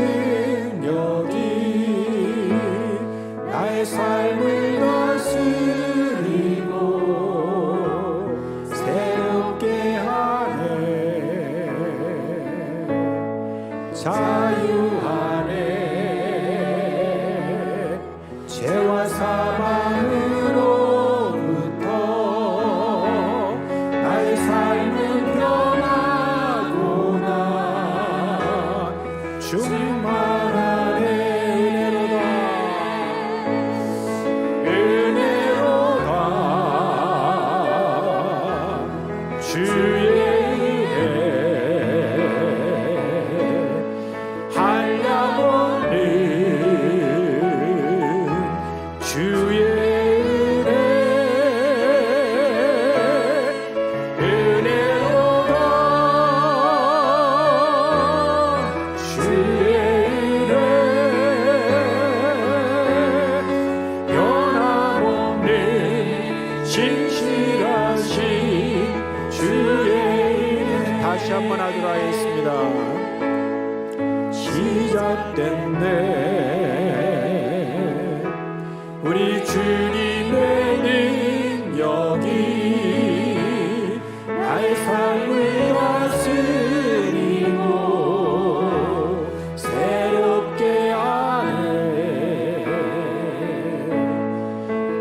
주의 은혜 한량없는 주의 은혜로다 주의 은혜 변함없는 진실하신 주의 은혜 다시 한번 하도록 하겠습니다. 시작됐네 우리 주님의 능력이 나의 삶을 다스리고 새롭게 하네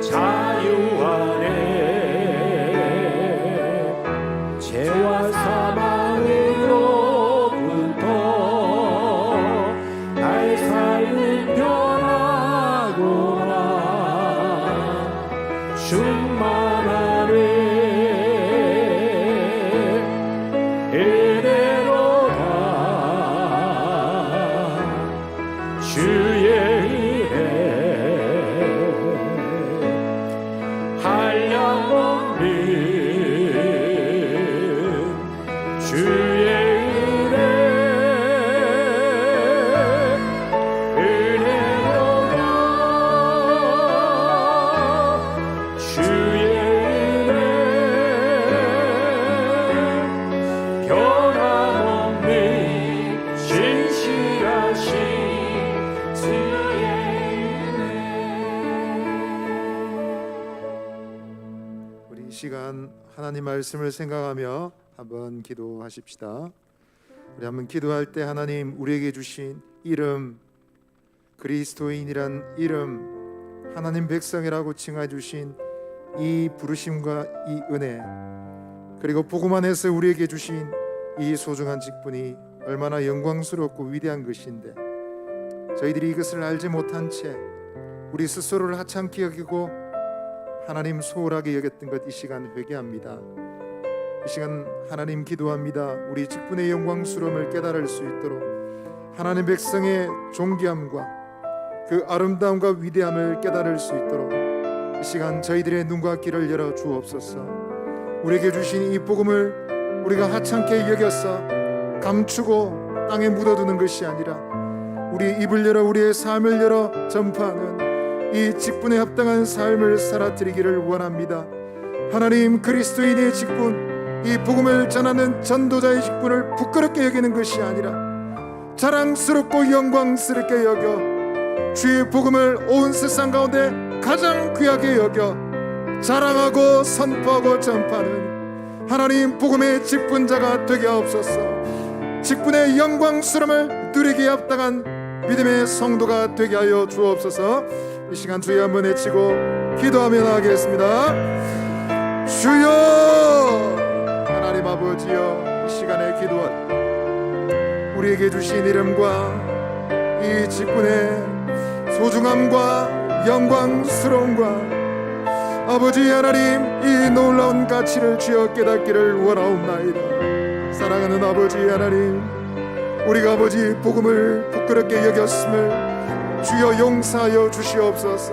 자유 안에 죄와 사망으로부터 나의 삶은 변하구나 충만하네 은혜로다 주의 은혜 한량없는 주의 은혜 은혜로다 주의 은혜 변함없는 진실하신 주의 은혜 우리 이 시간 하나님 말씀을 생각하며 한번 기도하십시다. 우리 한번 기도할 때 하나님 우리에게 주신 이름 그리스도인이란 이름 하나님 백성이라고 칭해 주신 이 부르심과 이 은혜 그리고 복음 안에서 우리에게 주신 이 소중한 직분이 얼마나 영광스럽고 위대한 것인데 저희들이 이것을 알지 못한 채 우리 스스로를 하찮게 여기고 하나님 소홀하게 여겼던 것 이 시간 회개합니다. 이 시간 하나님 기도합니다. 우리 직분의 영광스러움을 깨달을 수 있도록 하나님 백성의 존귀함과 그 아름다움과 위대함을 깨달을 수 있도록 이 시간 저희들의 눈과 귀를 열어 주옵소서. 우리에게 주신 이 복음을 우리가 하찮게 여겨서 감추고 땅에 묻어두는 것이 아니라 우리 입을 열어 우리의 삶을 열어 전파하는 이 직분에 합당한 삶을 살아드리기를 원합니다. 하나님 그리스도인의 직분 이 복음을 전하는 전도자의 직분을 부끄럽게 여기는 것이 아니라 자랑스럽고 영광스럽게 여겨 주의 복음을 온 세상 가운데 가장 귀하게 여겨 자랑하고 선포하고 전파하는 하나님 복음의 직분자가 되게 하옵소서. 직분의 영광스러움을 누리기에 합당한 믿음의 성도가 되게 하여 주옵소서. 이 시간 주여 한번 외치고 기도하며 나가겠습니다. 주여 하나님 아버지여 이 시간에 기도한 우리에게 주신 이름과 이 직분의 소중함과 영광스러움과 아버지 하나님 이 놀라운 가치를 주여 깨닫기를 원하옵나이다. 사랑하는 아버지 하나님 우리가 아버지 복음을 부끄럽게 여겼음을 주여 용서하여 주시옵소서.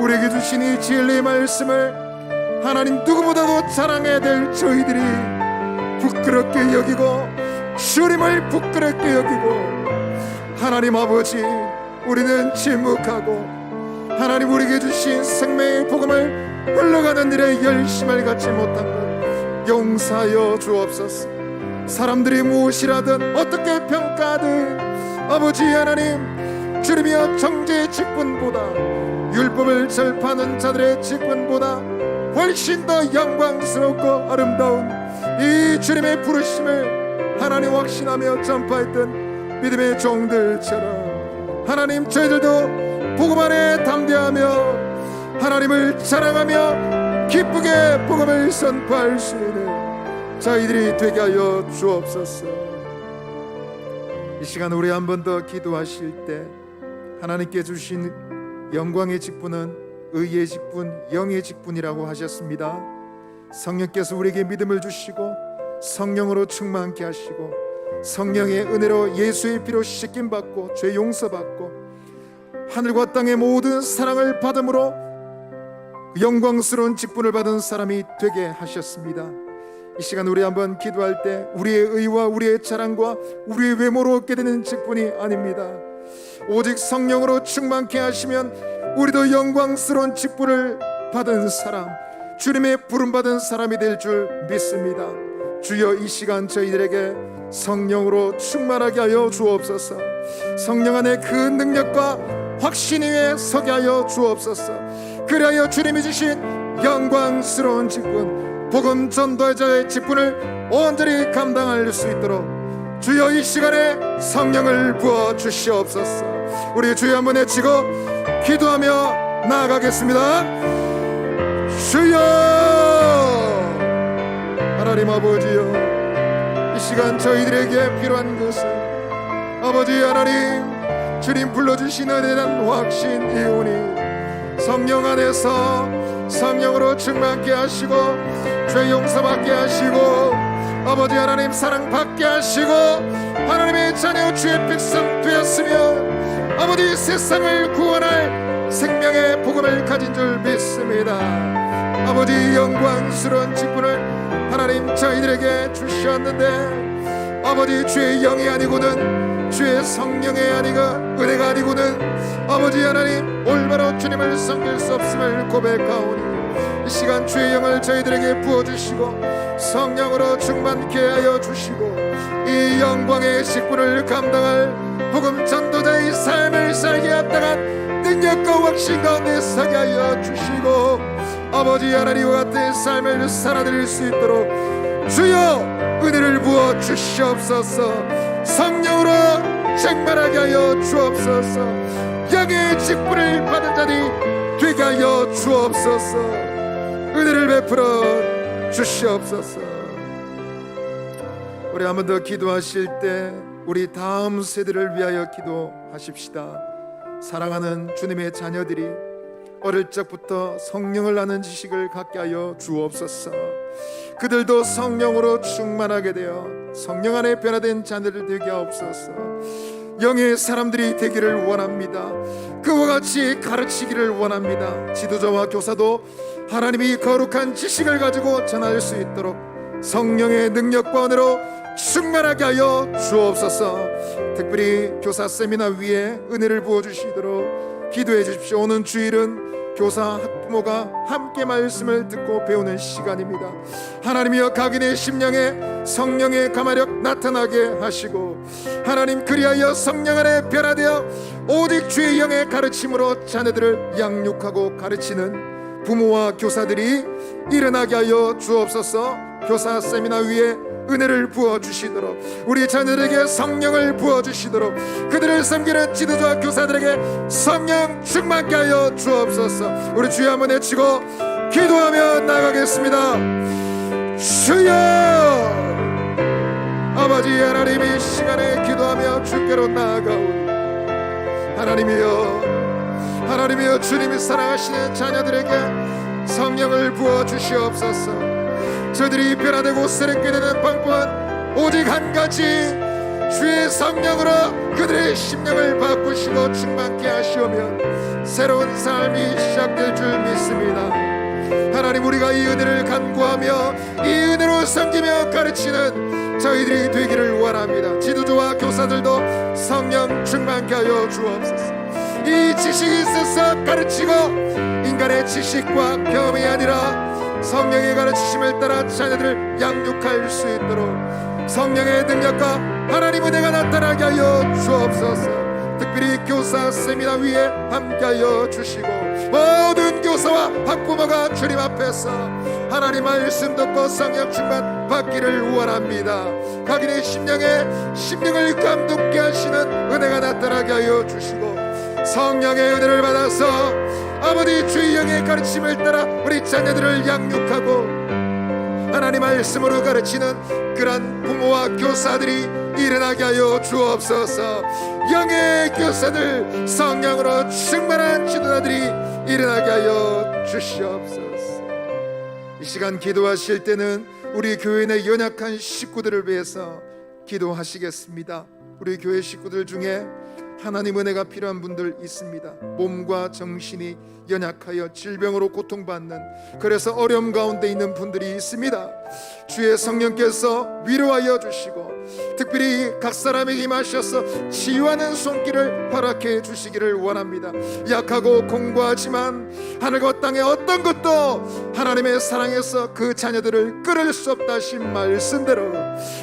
우리에게 주신 이 진리의 말씀을 하나님 누구보다도 자랑해야 될 저희들이 부끄럽게 여기고 주님을 부끄럽게 여기고 하나님 아버지 우리는 침묵하고 하나님 우리에게 주신 생명의 복음을 흘러가는 일에 열심을 갖지 못한 것 용서하여 주옵소서. 사람들이 무엇이라든 어떻게 평가하든 아버지 하나님 주님이여 정죄의 직분보다 율법을 절파하는 자들의 직분보다 훨씬 더 영광스럽고 아름다운 이 주님의 부르심을 하나님 확신하며 전파했던 믿음의 종들처럼 하나님 저희들도 복음 안에 담대하며 하나님을 자랑하며 기쁘게 복음을 선포할 수 있는 저희들이 되게 하여 주옵소서. 이 시간 우리 한 번 더 기도하실 때 하나님께 주신 영광의 직분은 의의 직분, 영의 직분이라고 하셨습니다. 성령께서 우리에게 믿음을 주시고 성령으로 충만케 하시고 성령의 은혜로 예수의 피로 씻김 받고 죄 용서받고 하늘과 땅의 모든 사랑을 받음으로 영광스러운 직분을 받은 사람이 되게 하셨습니다. 이 시간 우리 한번 기도할 때 우리의 의와 우리의 자랑과 우리의 외모로 얻게 되는 직분이 아닙니다. 오직 성령으로 충만케 하시면 우리도 영광스러운 직분을 받은 사람, 주님의 부름받은 사람이 될 줄 믿습니다. 주여, 이 시간 저희들에게 성령으로 충만하게 하여 주옵소서. 성령 안에 그 능력과 확신 위에 서게 하여 주옵소서. 그리하여 주님이 주신 영광스러운 직분, 복음 전도자의 직분을 온전히 감당할 수 있도록 주여, 이 시간에 성령을 부어 주시옵소서. 우리 주여 한번 외치고 기도하며 나아가겠습니다. 주여, 하나님 아버지여, 이 시간 저희들에게 필요한 것은 아버지 하나님, 주님 불러주신 은혜에 대한 확신, 이온이 성령 안에서 성령으로 충만케 하시고 죄 용서받게 하시고 아버지 하나님 사랑받게 하시고 하나님의 자녀 주의 백성 되었으며 아버지 세상을 구원할 생명의 복음을 가진 줄 믿습니다. 아버지 영광스러운 직분을 하나님 저희들에게 주셨는데 아버지 주의 영이 아니고는 주의 성령의 아니가 은혜가 아니고는 아버지 하나님 올바로 주님을 섬길 수 없음을 고백하오니 이 시간 주의 영을 저희들에게 부어주시고 성령으로 충만케 하여 주시고 이 영광의 직분을 감당할 복음 전도자의 삶을 살게 합당한 능력과 확신 가운데 서게 하여 주시고 아버지 하나님과 같은 삶을 살아드릴 수 있도록 주여 은혜를 부어 주시옵소서. 성령으로 충만하게 하여 주옵소서. 영의 직분을 받은 자들이 되게 하여 주옵소서. 은혜를 베풀어 주시옵소서. 우리 한 번 더 기도하실 때 우리 다음 세대를 위하여 기도하십시다. 사랑하는 주님의 자녀들이 어릴 적부터 성령을 아는 지식을 갖게 하여 주옵소서. 그들도 성령으로 충만하게 되어 성령 안에 변화된 자녀들 되게 하옵소서. 영의 사람들이 되기를 원합니다. 그와 같이 가르치기를 원합니다. 지도자와 교사도 하나님이 거룩한 지식을 가지고 전할 수 있도록 성령의 능력과 은혜로 충만하게 하여 주옵소서. 특별히 교사 세미나 위에 은혜를 부어주시도록 기도해 주십시오. 오는 주일은 교사 학부모가 함께 말씀을 듣고 배우는 시간입니다. 하나님이여 각인의 심령에 성령의 가마력 나타나게 하시고 하나님 그리하여 성령 안에 변화되어 오직 주의 영의 가르침으로 자녀들을 양육하고 가르치는 부모와 교사들이 일어나게 하여 주옵소서. 교사 세미나 위에 은혜를 부어주시도록 우리 자녀들에게 성령을 부어주시도록 그들을 섬기는 지도자 교사들에게 성령 충만케 하여 주옵소서. 우리 주여 한번 외치고 기도하며 나가겠습니다. 주여, 아버지 하나님 이 시간에 기도하며 주께로 나아가오니 하나님이여 주님이 사랑하시는 자녀들에게 성령을 부어주시옵소서. 저들이 변화되고 새롭게 되는 방법은 오직 한 가지, 주의 성령으로 그들의 심령을 바꾸시고 충만케 하시오면 새로운 삶이 시작될 줄 믿습니다. 하나님 우리가 이 은혜를 간구하며 이 은혜로 섬기며 가르치는 저희들이 되기를 원합니다. 지도자와 교사들도 성령 충만케 하여 주옵소서. 이 지식이 있어서 가르치고 인간의 지식과 경험이 아니라 성령의 가르치심을 따라 자녀들을 양육할 수 있도록 성령의 능력과 하나님의 은혜가 나타나게 하여 주옵소서. 특별히 교사 세미나 위에 함께하여 주시고 모든 교사와 학부모가 주님 앞에서 하나님 말씀 듣고 성령 충만 받기를 원합니다. 각인의 심령을 감독케 하시는 은혜가 나타나게 하여 주시고 성령의 은혜를 받아서 아버지 주의 영의 가르침을 따라 우리 자녀들을 양육하고 하나님 말씀으로 가르치는 그런 부모와 교사들이 일어나게 하여 주옵소서. 영의 교사들, 성령으로 충만한 지도자들이 일어나게 하여 주시옵소서. 이 시간 기도하실 때는 우리 교회 내 연약한 식구들을 위해서 기도하시겠습니다. 우리 교회 식구들 중에 하나님 은혜가 필요한 분들 있습니다. 몸과 정신이 연약하여 질병으로 고통받는, 그래서 어려움 가운데 있는 분들이 있습니다. 주의 성령께서 위로하여 주시고 특별히 각 사람에게 임하셔서 치유하는 손길을 허락해 주시기를 원합니다. 약하고 공고하지만 하늘과 땅의 어떤 것도 하나님의 사랑에서 그 자녀들을 끌을 수 없다 하신 말씀대로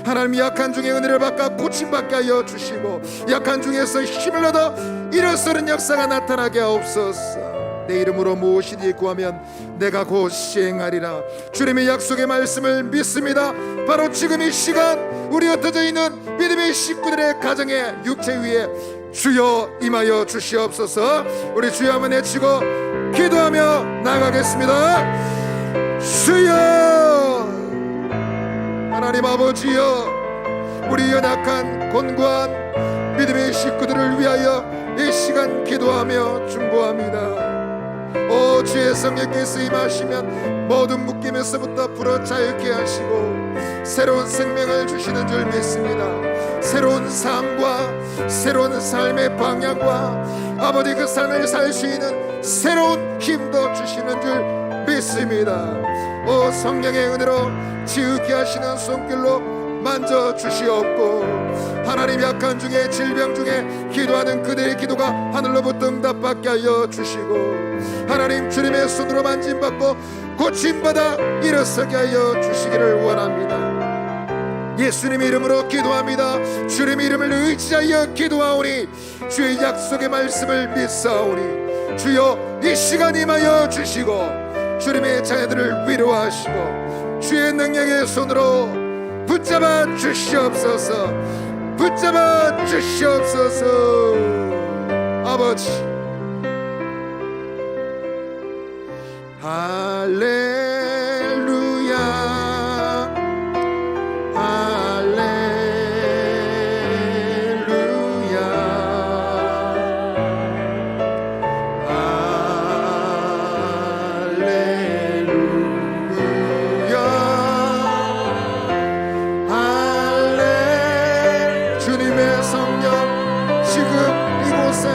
하나님 약한 중에 은혜를 받고 고침받게 하여 주시고 약한 중에서 힘을 얻어 일어서는 역사가 나타나게 하옵소서. 내 이름으로 무엇이든지 구하면 내가 곧 시행하리라. 주님의 약속의 말씀을 믿습니다. 바로 지금 이 시간 우리 흩어져 있는 믿음의 식구들의 가정에 육체 위에 주여 임하여 주시옵소서. 우리 주여 한번 외치고 기도하며 나가겠습니다. 주여, 하나님 아버지여, 우리 연약한 곤고한 믿음의 식구들을 위하여 이 시간 기도하며 중보합니다. 오 주의 성령께서 임하시면 모든 묶임에서부터 풀어 자유케 하시고 새로운 생명을 주시는 줄 믿습니다. 새로운 삶과 새로운 삶의 방향과 아버지 그 삶을 살 수 있는 새로운 힘도 주시는 줄 믿습니다. 오 성령의 은혜로 지우게 하시는 손길로 만져 주시옵고 하나님 약한 중에 질병 중에 기도하는 그들의 기도가 하늘로부터 응답받게 하여 주시고 하나님 주님의 손으로 만짐받고 고침받아 일어서게 하여 주시기를 원합니다. 예수님의 이름으로 기도합니다. 주님의 이름을 의지하여 기도하오니 주의 약속의 말씀을 믿사오니 주여 이 시간 임하여 주시고 주님의 자녀들을 위로하시고 주의 능력의 손으로 붙잡아 주시옵소서. 붙잡아 주시옵소서. 아버지 할렐루야 할렐루야 할렐루야. 주님의 성령 지금 이곳에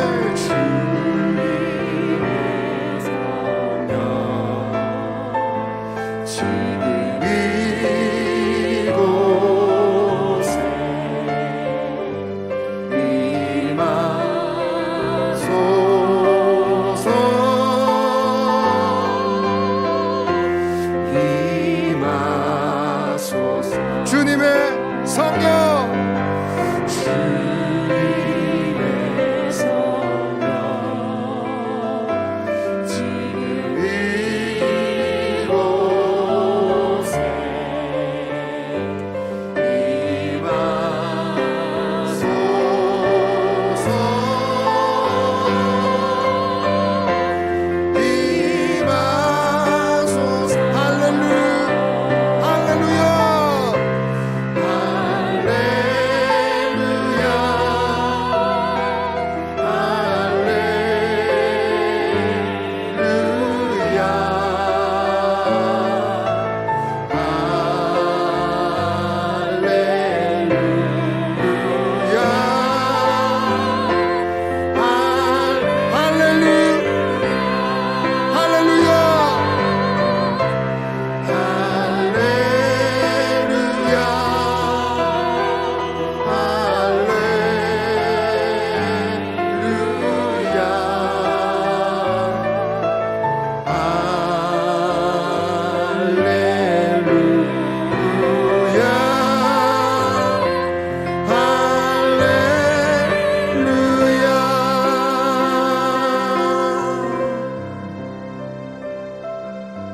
주님의 성령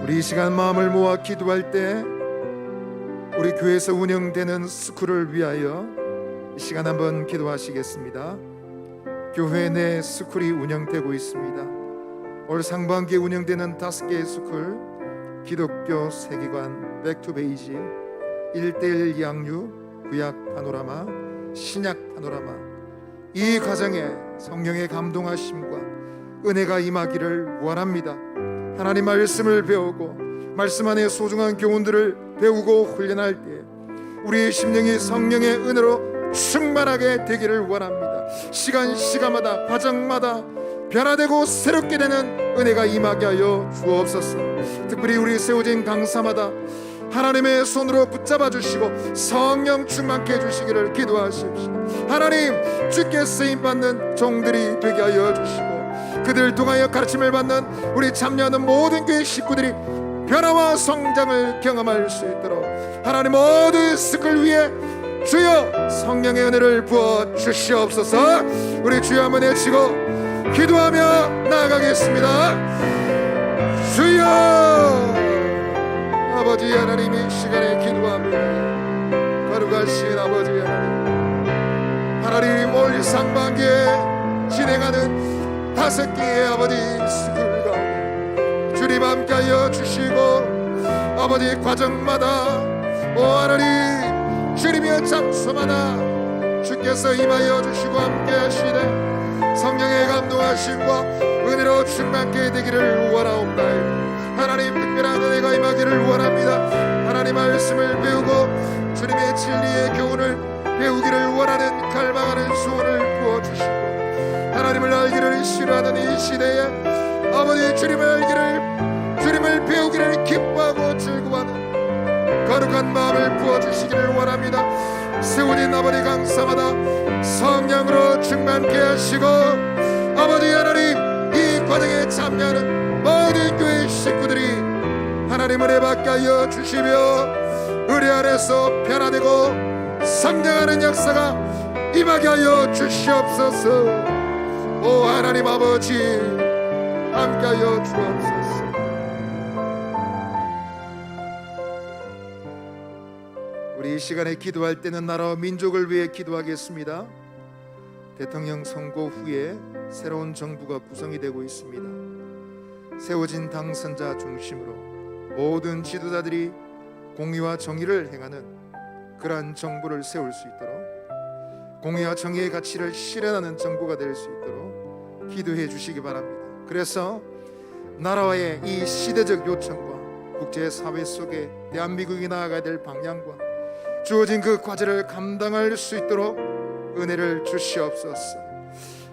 우리 이 시간 마음을 모아 기도할 때 우리 교회에서 운영되는 스쿨을 위하여 이 시간 한번 기도하시겠습니다. 교회 내 스쿨이 운영되고 있습니다. 올 상반기에 운영되는 5개의 스쿨, 기독교 세계관, 백투베이지, 1:1 양육, 구약 파노라마, 신약 파노라마, 이 과정에 성령의 감동하심과 은혜가 임하기를 원합니다. 하나님 말씀을 배우고 말씀 안에 소중한 교훈들을 배우고 훈련할 때 우리의 심령이 성령의 은혜로 충만하게 되기를 원합니다. 시간마다 과정마다 변화되고 새롭게 되는 은혜가 임하게 하여 주옵소서. 특별히 우리 세워진 강사마다 하나님의 손으로 붙잡아 주시고 성령 충만케 해주시기를 기도하십시오. 하나님, 주께 쓰임받는 종들이 되게 하여 주시고 그들을 통하여 가르침을 받는 우리 참여하는 모든 교회 식구들이 변화와 성장을 경험할 수 있도록 하나님 모든 습을 위해 주여 성령의 은혜를 부어 주시옵소서. 우리 주여 한번 외치고 기도하며 나아가겠습니다. 주여, 아버지 하나님, 이 시간에 기도합니다. 거룩하신 아버지 하나님, 올 상반기에 진행하는 5개의 아버지 스쿨 가운데 주님 함께하여 주시고 아버지 과정마다 오 하나님 주님의 장소마다 주께서 임하여 주시고 함께하시네 성령의 감동하심과 은혜로 충만케 되기를 원하옵나이다. 하나님, 특별한 은혜가 임하기를 원합니다. 하나님 말씀을 배우고 주님의 진리의 교훈을 배우기를 원하는 갈망하는 소원을 부어주시고 하나님을 알기를 싫어하는 이 시대에 아버지 주님을 배우기를 기뻐하고 즐거워하는 거룩한 마음을 부어주시기를 원합니다. 세워진 아버지 강사마다 성령으로 충만케 하시고 아버지 하나님, 이 과정에 참여하는 모든 교회 식구들이 하나님 은혜 받게 하여 주시며 은혜 안에서 변화되고 성장하는 역사가 임하게 하여 주시옵소서. 오 하나님 아버지, 함께 하여 주옵소서. 우리 이 시간에 기도할 때는 나라와 민족을 위해 기도하겠습니다. 대통령 선거 후에 새로운 정부가 구성이 되고 있습니다. 세워진 당선자 중심으로 모든 지도자들이 공의와 정의를 행하는 그러한 정부를 세울 수 있도록 공의와 정의의 가치를 실현하는 정부가 될 수 있도록 기도해 주시기 바랍니다. 그래서 나라와의 이 시대적 요청과 국제사회 속에 대한민국이 나아가야 될 방향과 주어진 그 과제를 감당할 수 있도록 은혜를 주시옵소서.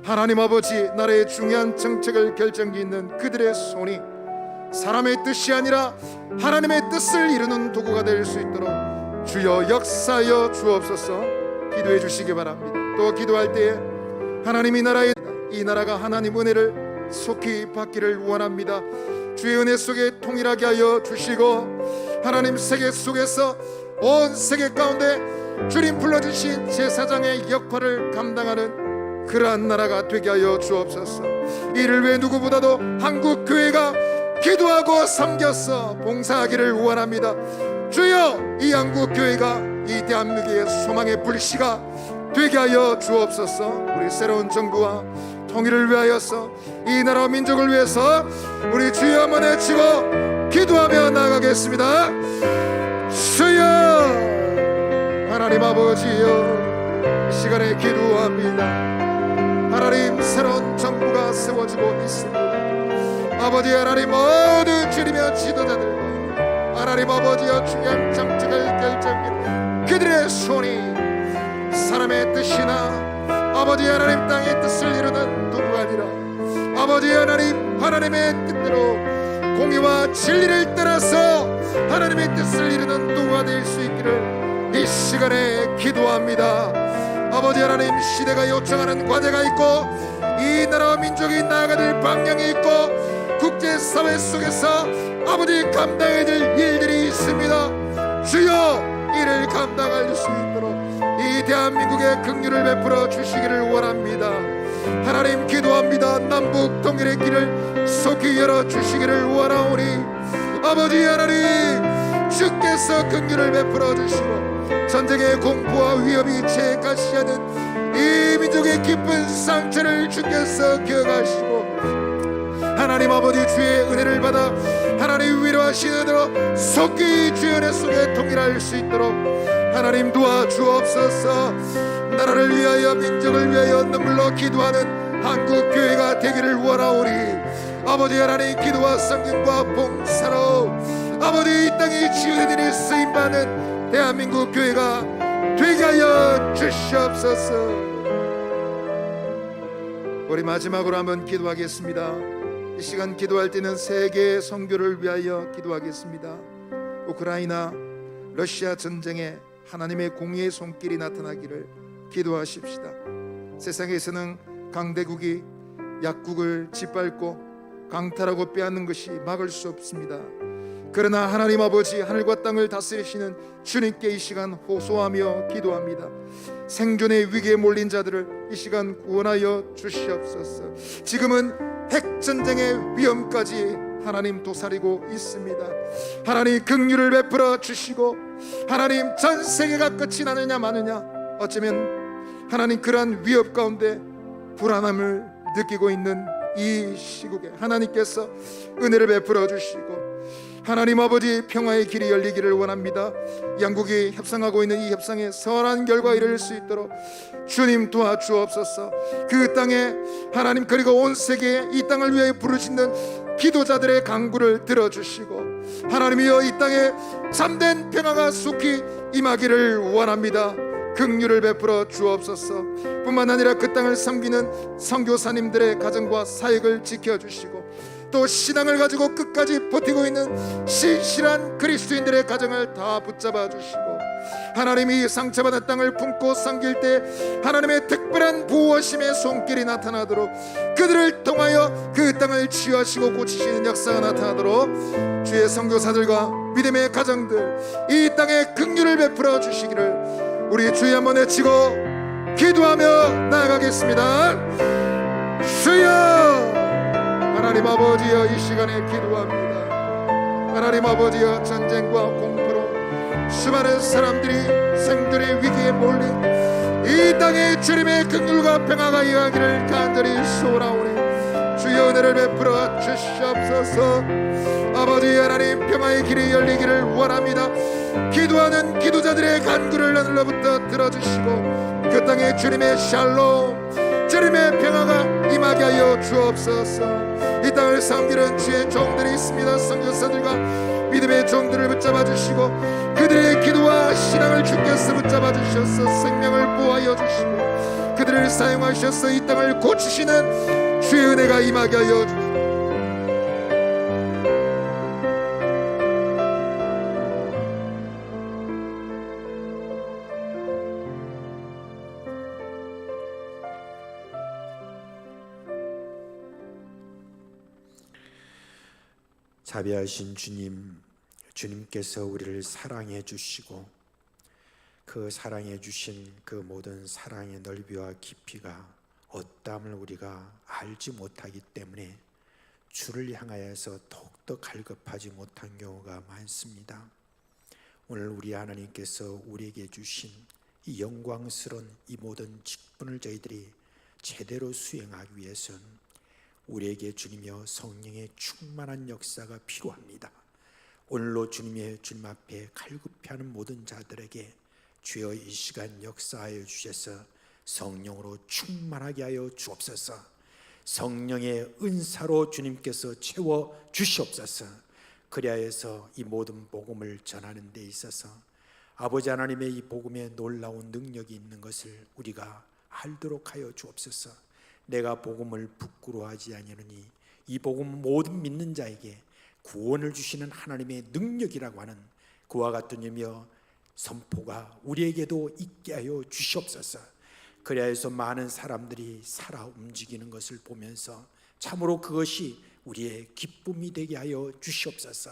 하나님 아버지, 나라의 중요한 정책을 결정짓는 그들의 손이 사람의 뜻이 아니라 하나님의 뜻을 이루는 도구가 될 수 있도록 주여 역사하여 주옵소서. 기도해 주시기 바랍니다. 또 기도할 때에 하나님, 이 나라가 하나님 은혜를 속히 받기를 원합니다. 주의 은혜 속에 통일하게 하여 주시고 하나님, 세계 속에서 온 세계 가운데 주님 불러주신 제사장의 역할을 감당하는 그러한 나라가 되게 하여 주옵소서. 이를 위해 누구보다도 한국 교회가 기도하고 섬겨서 봉사하기를 원합니다. 주여, 이 한국 교회가 이 대한민국의 소망의 불씨가 되게 하여 주옵소서. 우리 새로운 정부와 통일을 위하여서 이 나라와 민족을 위해서 우리 주여 한번 외치고 기도하며 나아가겠습니다. 주여, 하나님 아버지여, 이 시간에 기도합니다. 하나님, 새로운 정부가 세워지고 있습니다. 아버지 하나님, 모든 주님의 지도자들과 하나님 아버지여 중요한 정책을 결정하는 그들의 손이 사람의 뜻이나 아버지 하나님 땅의 뜻을 이루는 도구가 아니라 아버지 하나님의 뜻대로 공의와 진리를 따라서 하나님의 뜻을 이루는 도구가 될 수 있기를 이 시간에 기도합니다. 아버지 하나님, 시대가 요청하는 과제가 있고 이 나라와 민족이 나아가야 될 방향이 있고 국제사회 속에서 아버지 감당해야 될 일들이 있습니다. 주여, 이를 감당할 수 있도록 이 대한민국의 긍휼을 베풀어 주시기를 원합니다. 하나님, 기도합니다. 남북 통일의 길을 속히 열어 주시기를 원하오니 아버지 하나님, 주께서 긍휼을 베풀어 주시고 전쟁의 공포와 위협이 채가시하는 이 민족의 깊은 상처를 주께서 기억하시고 하나님 아버지, 주의 은혜를 받아 하나님 위로하시는 대로 속히 주의 은혜 속에 통일할 수 있도록 하나님 도와주옵소서. 나라를 위하여 민족을 위하여 눈물로 기도하는 한국교회가 되기를 원하오니 아버지 하나님, 기도와 성경과 봉사로 아버지 이 땅에 지어낸 일에 쓰임받는 대한민국 교회가 되게 하여 주시옵소서. 우리 마지막으로 한번 기도하겠습니다. 이 시간 기도할 때는 세계 선교를 위하여 기도하겠습니다. 우크라이나 러시아 전쟁에 하나님의 공의의 손길이 나타나기를 기도하십시다. 세상에서는 강대국이 약국을 짓밟고 강탈하고 빼앗는 것이 막을 수 없습니다. 그러나 하나님 아버지 하늘과 땅을 다스리시는 주님께 이 시간 호소하며 기도합니다. 생존의 위기에 몰린 자들을 이 시간 구원하여 주시옵소서. 지금은 핵전쟁의 위험까지 하나님 도사리고 있습니다. 하나님 긍휼을 베풀어 주시고, 하나님 전 세계가 끝이 나느냐 마느냐, 어쩌면 하나님 그러한 위협 가운데 불안함을 느끼고 있는 이 시국에 하나님께서 은혜를 베풀어 주시고, 하나님 아버지 평화의 길이 열리기를 원합니다. 양국이 협상하고 있는 이 협상에 선한 결과 이룰 수 있도록 주님 도와주옵소서. 그 땅에 하나님 그리고 온 세계에 이 땅을 위해 부르짖는 기도자들의 간구를 들어주시고, 하나님이여 이 땅에 참된 평화가 속히 임하기를 원합니다. 긍휼을 베풀어 주옵소서. 뿐만 아니라 그 땅을 섬기는 선교사님들의 가정과 사역을 지켜주시고, 또 신앙을 가지고 끝까지 버티고 있는 신실한 그리스도인들의 가정을 다 붙잡아 주시고, 하나님이 상처받은 땅을 품고 섬길 때 하나님의 특별한 보호하심의 손길이 나타나도록, 그들을 통하여 그 땅을 치유하시고 고치시는 역사가 나타나도록 주의 선교사들과 믿음의 가정들 이 땅에 긍휼을 베풀어 주시기를 우리 주여 한번 외치고 기도하며 나아가겠습니다. 주여, 하나님 아버지여 이 시간에 기도합니다. 하나님 아버지여 전쟁과 공포로 수많은 사람들이 생존의 위기에 몰린 이 땅에 주님의 긍휼과 평화가 임하기를 간절히 소원하오니 주여 은혜를 베풀어 주시옵소서. 아버지 하나님 평화의 길이 열리기를 원합니다. 기도하는 기도자들의 간구를 하늘로부터 들어주시고 그 땅에 주님의 샬롬, 주님의 평화가 임하게 하여 주옵소서. 이 땅을 섬기는 주의 종들이 있습니다. 선교사들과 믿음의 종들을 붙잡아 주시고 그들의 기도와 신앙을 주께서 붙잡아 주셔서 생명을 보호하여 주시고 그들을 사용하셔서 이 땅을 고치시는 주의 은혜가 임하게 하여 주시고, 자비하신 주님, 주님께서 우리를 사랑해 주시고 그 사랑해 주신 그 모든 사랑의 넓이와 깊이가 어떠함을 우리가 알지 못하기 때문에 주를 향하여서 더욱더 갈급하지 못한 경우가 많습니다. 오늘 우리 하나님께서 우리에게 주신 이 영광스러운 이 모든 직분을 저희들이 제대로 수행하기 위해서는 우리에게 주님이여 성령의 충만한 역사가 필요합니다. 오늘로 주님 앞에 갈급해하는 모든 자들에게 주여 이 시간 역사하여 주셔서 성령으로 충만하게 하여 주옵소서. 성령의 은사로 주님께서 채워 주시옵소서. 그리하여서 이 모든 복음을 전하는 데 있어서 아버지 하나님의 이 복음에 놀라운 능력이 있는 것을 우리가 알도록 하여 주옵소서. 내가 복음을 부끄러워하지 아니하노니 이 복음 모든 믿는 자에게 구원을 주시는 하나님의 능력이라고 하는 그와 같은 의미여 선포가 우리에게도 있게 하여 주시옵소서. 그리하여서 많은 사람들이 살아 움직이는 것을 보면서 참으로 그것이 우리의 기쁨이 되게 하여 주시옵소서.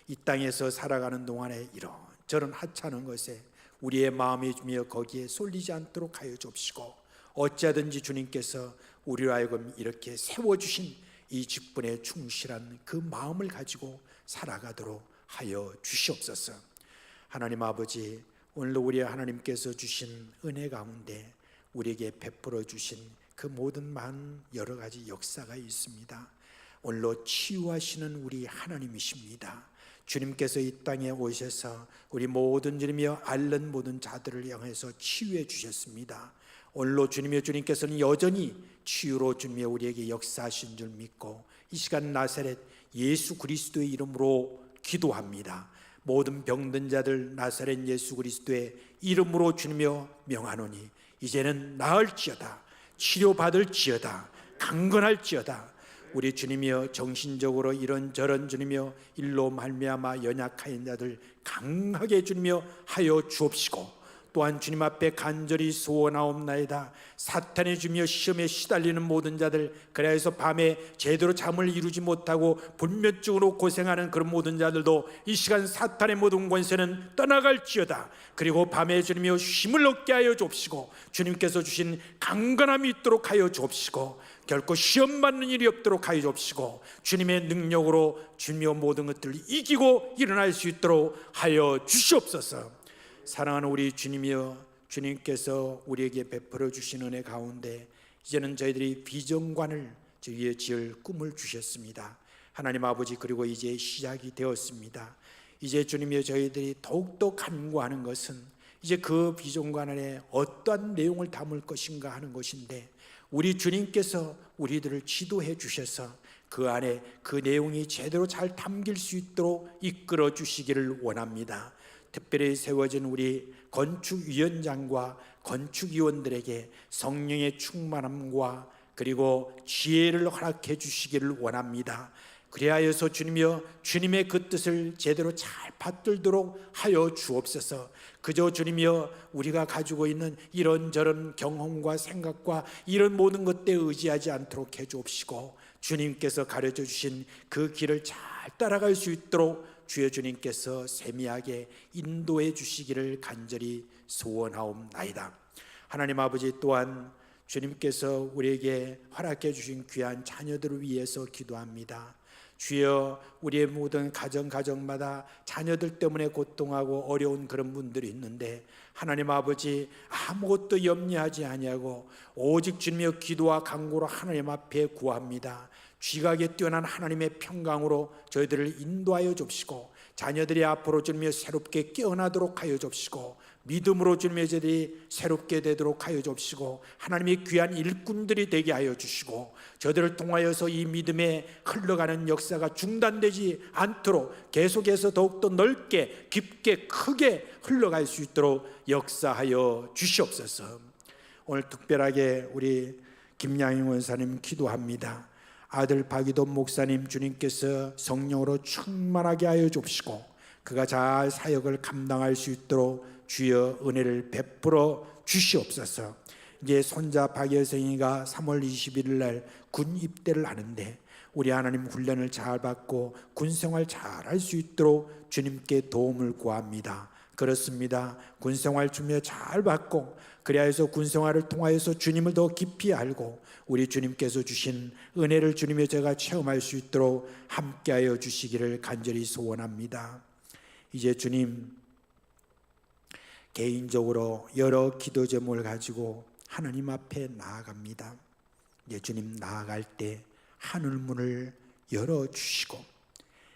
이 땅에서 살아가는 동안에 이런저런 하찮은 것에 우리의 마음이 주며 거기에 쏠리지 않도록 하여 주옵시고, 어찌하든지 주님께서 우리로 하여금 이렇게 세워주신 이 직분에 충실한 그 마음을 가지고 살아가도록 하여 주시옵소서. 하나님 아버지, 오늘도 우리 하나님께서 주신 은혜 가운데 우리에게 베풀어 주신 그 모든 많은 여러 가지 역사가 있습니다. 오늘로 치유하시는 우리 하나님이십니다. 주님께서 이 땅에 오셔서 우리 모든 주님이여 앓는 모든 자들을 향해서 치유해 주셨습니다. 오늘로 주님께서는 여전히 치유로 주님이 우리에게 역사하신 줄 믿고 이 시간 나사렛 예수 그리스도의 이름으로 기도합니다. 모든 병든 자들 나사렛 예수 그리스도의 이름으로 주님여 명하노니 이제는 나을지어다, 치료받을지어다, 강건할지어다. 우리 주님이여 정신적으로 이런저런 주님이여 일로 말미암아 연약한 자들 강하게 주님이여 하여 주옵시고, 또한 주님 앞에 간절히 소원하옵나이다. 사탄의 주님이여 시험에 시달리는 모든 자들, 그래서 밤에 제대로 잠을 이루지 못하고 불면증으로 고생하는 그런 모든 자들도 이 시간 사탄의 모든 권세는 떠나갈지어다. 그리고 밤에 주님이여 힘을 얻게 하여 주옵시고, 주님께서 주신 강건함이 있도록 하여 주옵시고, 결코 시험 받는 일이 없도록 하여 주옵시고, 주님의 능력으로 주님의 모든 것들을 이기고 일어날 수 있도록 하여 주시옵소서. 사랑하는 우리 주님이여, 주님께서 우리에게 베풀어 주신 은혜 가운데 이제는 저희들이 비전관을 위해 지을 꿈을 주셨습니다. 하나님 아버지, 그리고 이제 시작이 되었습니다. 이제 주님이여, 저희들이 더욱더 간구하는 것은 이제 그 비전관 안에 어떠한 내용을 담을 것인가 하는 것인데, 우리 주님께서 우리들을 지도해 주셔서 그 안에 그 내용이 제대로 잘 담길 수 있도록 이끌어 주시기를 원합니다. 특별히 세워진 우리 건축위원장과 건축위원들에게 성령의 충만함과 그리고 지혜를 허락해 주시기를 원합니다. 그리하여서 주님이여, 주님의 그 뜻을 제대로 잘 받들도록 하여 주옵소서. 그저 주님이여, 우리가 가지고 있는 이런저런 경험과 생각과 이런 모든 것에 의지하지 않도록 해 주옵시고, 주님께서 가르쳐 주신 그 길을 잘 따라갈 수 있도록 주여 주님께서 세미하게 인도해 주시기를 간절히 소원하옵나이다. 하나님 아버지, 또한 주님께서 우리에게 허락해 주신 귀한 자녀들을 위해서 기도합니다. 주여, 우리의 모든 가정마다 자녀들 때문에 고통하고 어려운 그런 분들이 있는데, 하나님 아버지, 아무것도 염려하지 아니하고 오직 주님의 기도와 간구로 하나님 앞에 구합니다. 지각에 뛰어난 하나님의 평강으로 저희들을 인도하여 줍시고, 자녀들이 앞으로 주님의 새롭게 깨어나도록 하여 줍시고, 믿음으로 주님의 저들이 새롭게 되도록 하여 줍시고, 하나님의 귀한 일꾼들이 되게 하여 주시고, 저들을 통하여서 이 믿음에 흘러가는 역사가 중단되지 않도록 계속해서 더욱더 넓게 깊게 크게 흘러갈 수 있도록 역사하여 주시옵소서. 오늘 특별하게 우리 김양희 원사님 기도합니다. 아들 박이돈 목사님, 주님께서 성령으로 충만하게 하여 주옵시고, 그가 잘 사역을 감당할 수 있도록 주여 은혜를 베풀어 주시옵소서. 이제 손자 박여성이가 3월 21일 날 군 입대를 하는데, 우리 하나님 훈련을 잘 받고 군생활 잘 할 수 있도록 주님께 도움을 구합니다. 그렇습니다. 군생활 주며 잘 받고, 그리하여서 군생활을 통하여서 주님을 더 깊이 알고 우리 주님께서 주신 은혜를 주님의 제가 체험할 수 있도록 함께하여 주시기를 간절히 소원합니다. 이제 주님, 개인적으로 여러 기도 제목을 가지고 하나님 앞에 나아갑니다. 이제 주님 나아갈 때 하늘문을 열어주시고,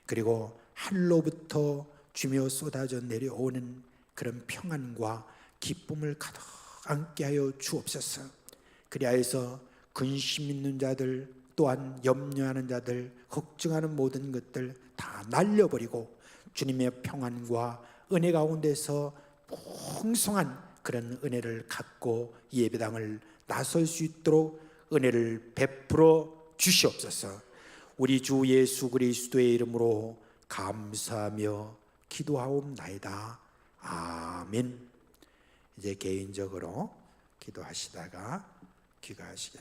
그리고 하늘로부터 주며 쏟아져 내려오는 그런 평안과 기쁨을 가득 안게 하여 주옵소서. 그리하여서 근심 있는 자들, 또한 염려하는 자들, 걱정하는 모든 것들 다 날려버리고 주님의 평안과 은혜 가운데서 풍성한 그런 은혜를 갖고 예배당을 나설 수 있도록 은혜를 베풀어 주시옵소서. 우리 주 예수 그리스도의 이름으로 감사하며 기도하옵나이다. 아멘. 이제 개인적으로 기도하시다가 귀가하시겠습니다.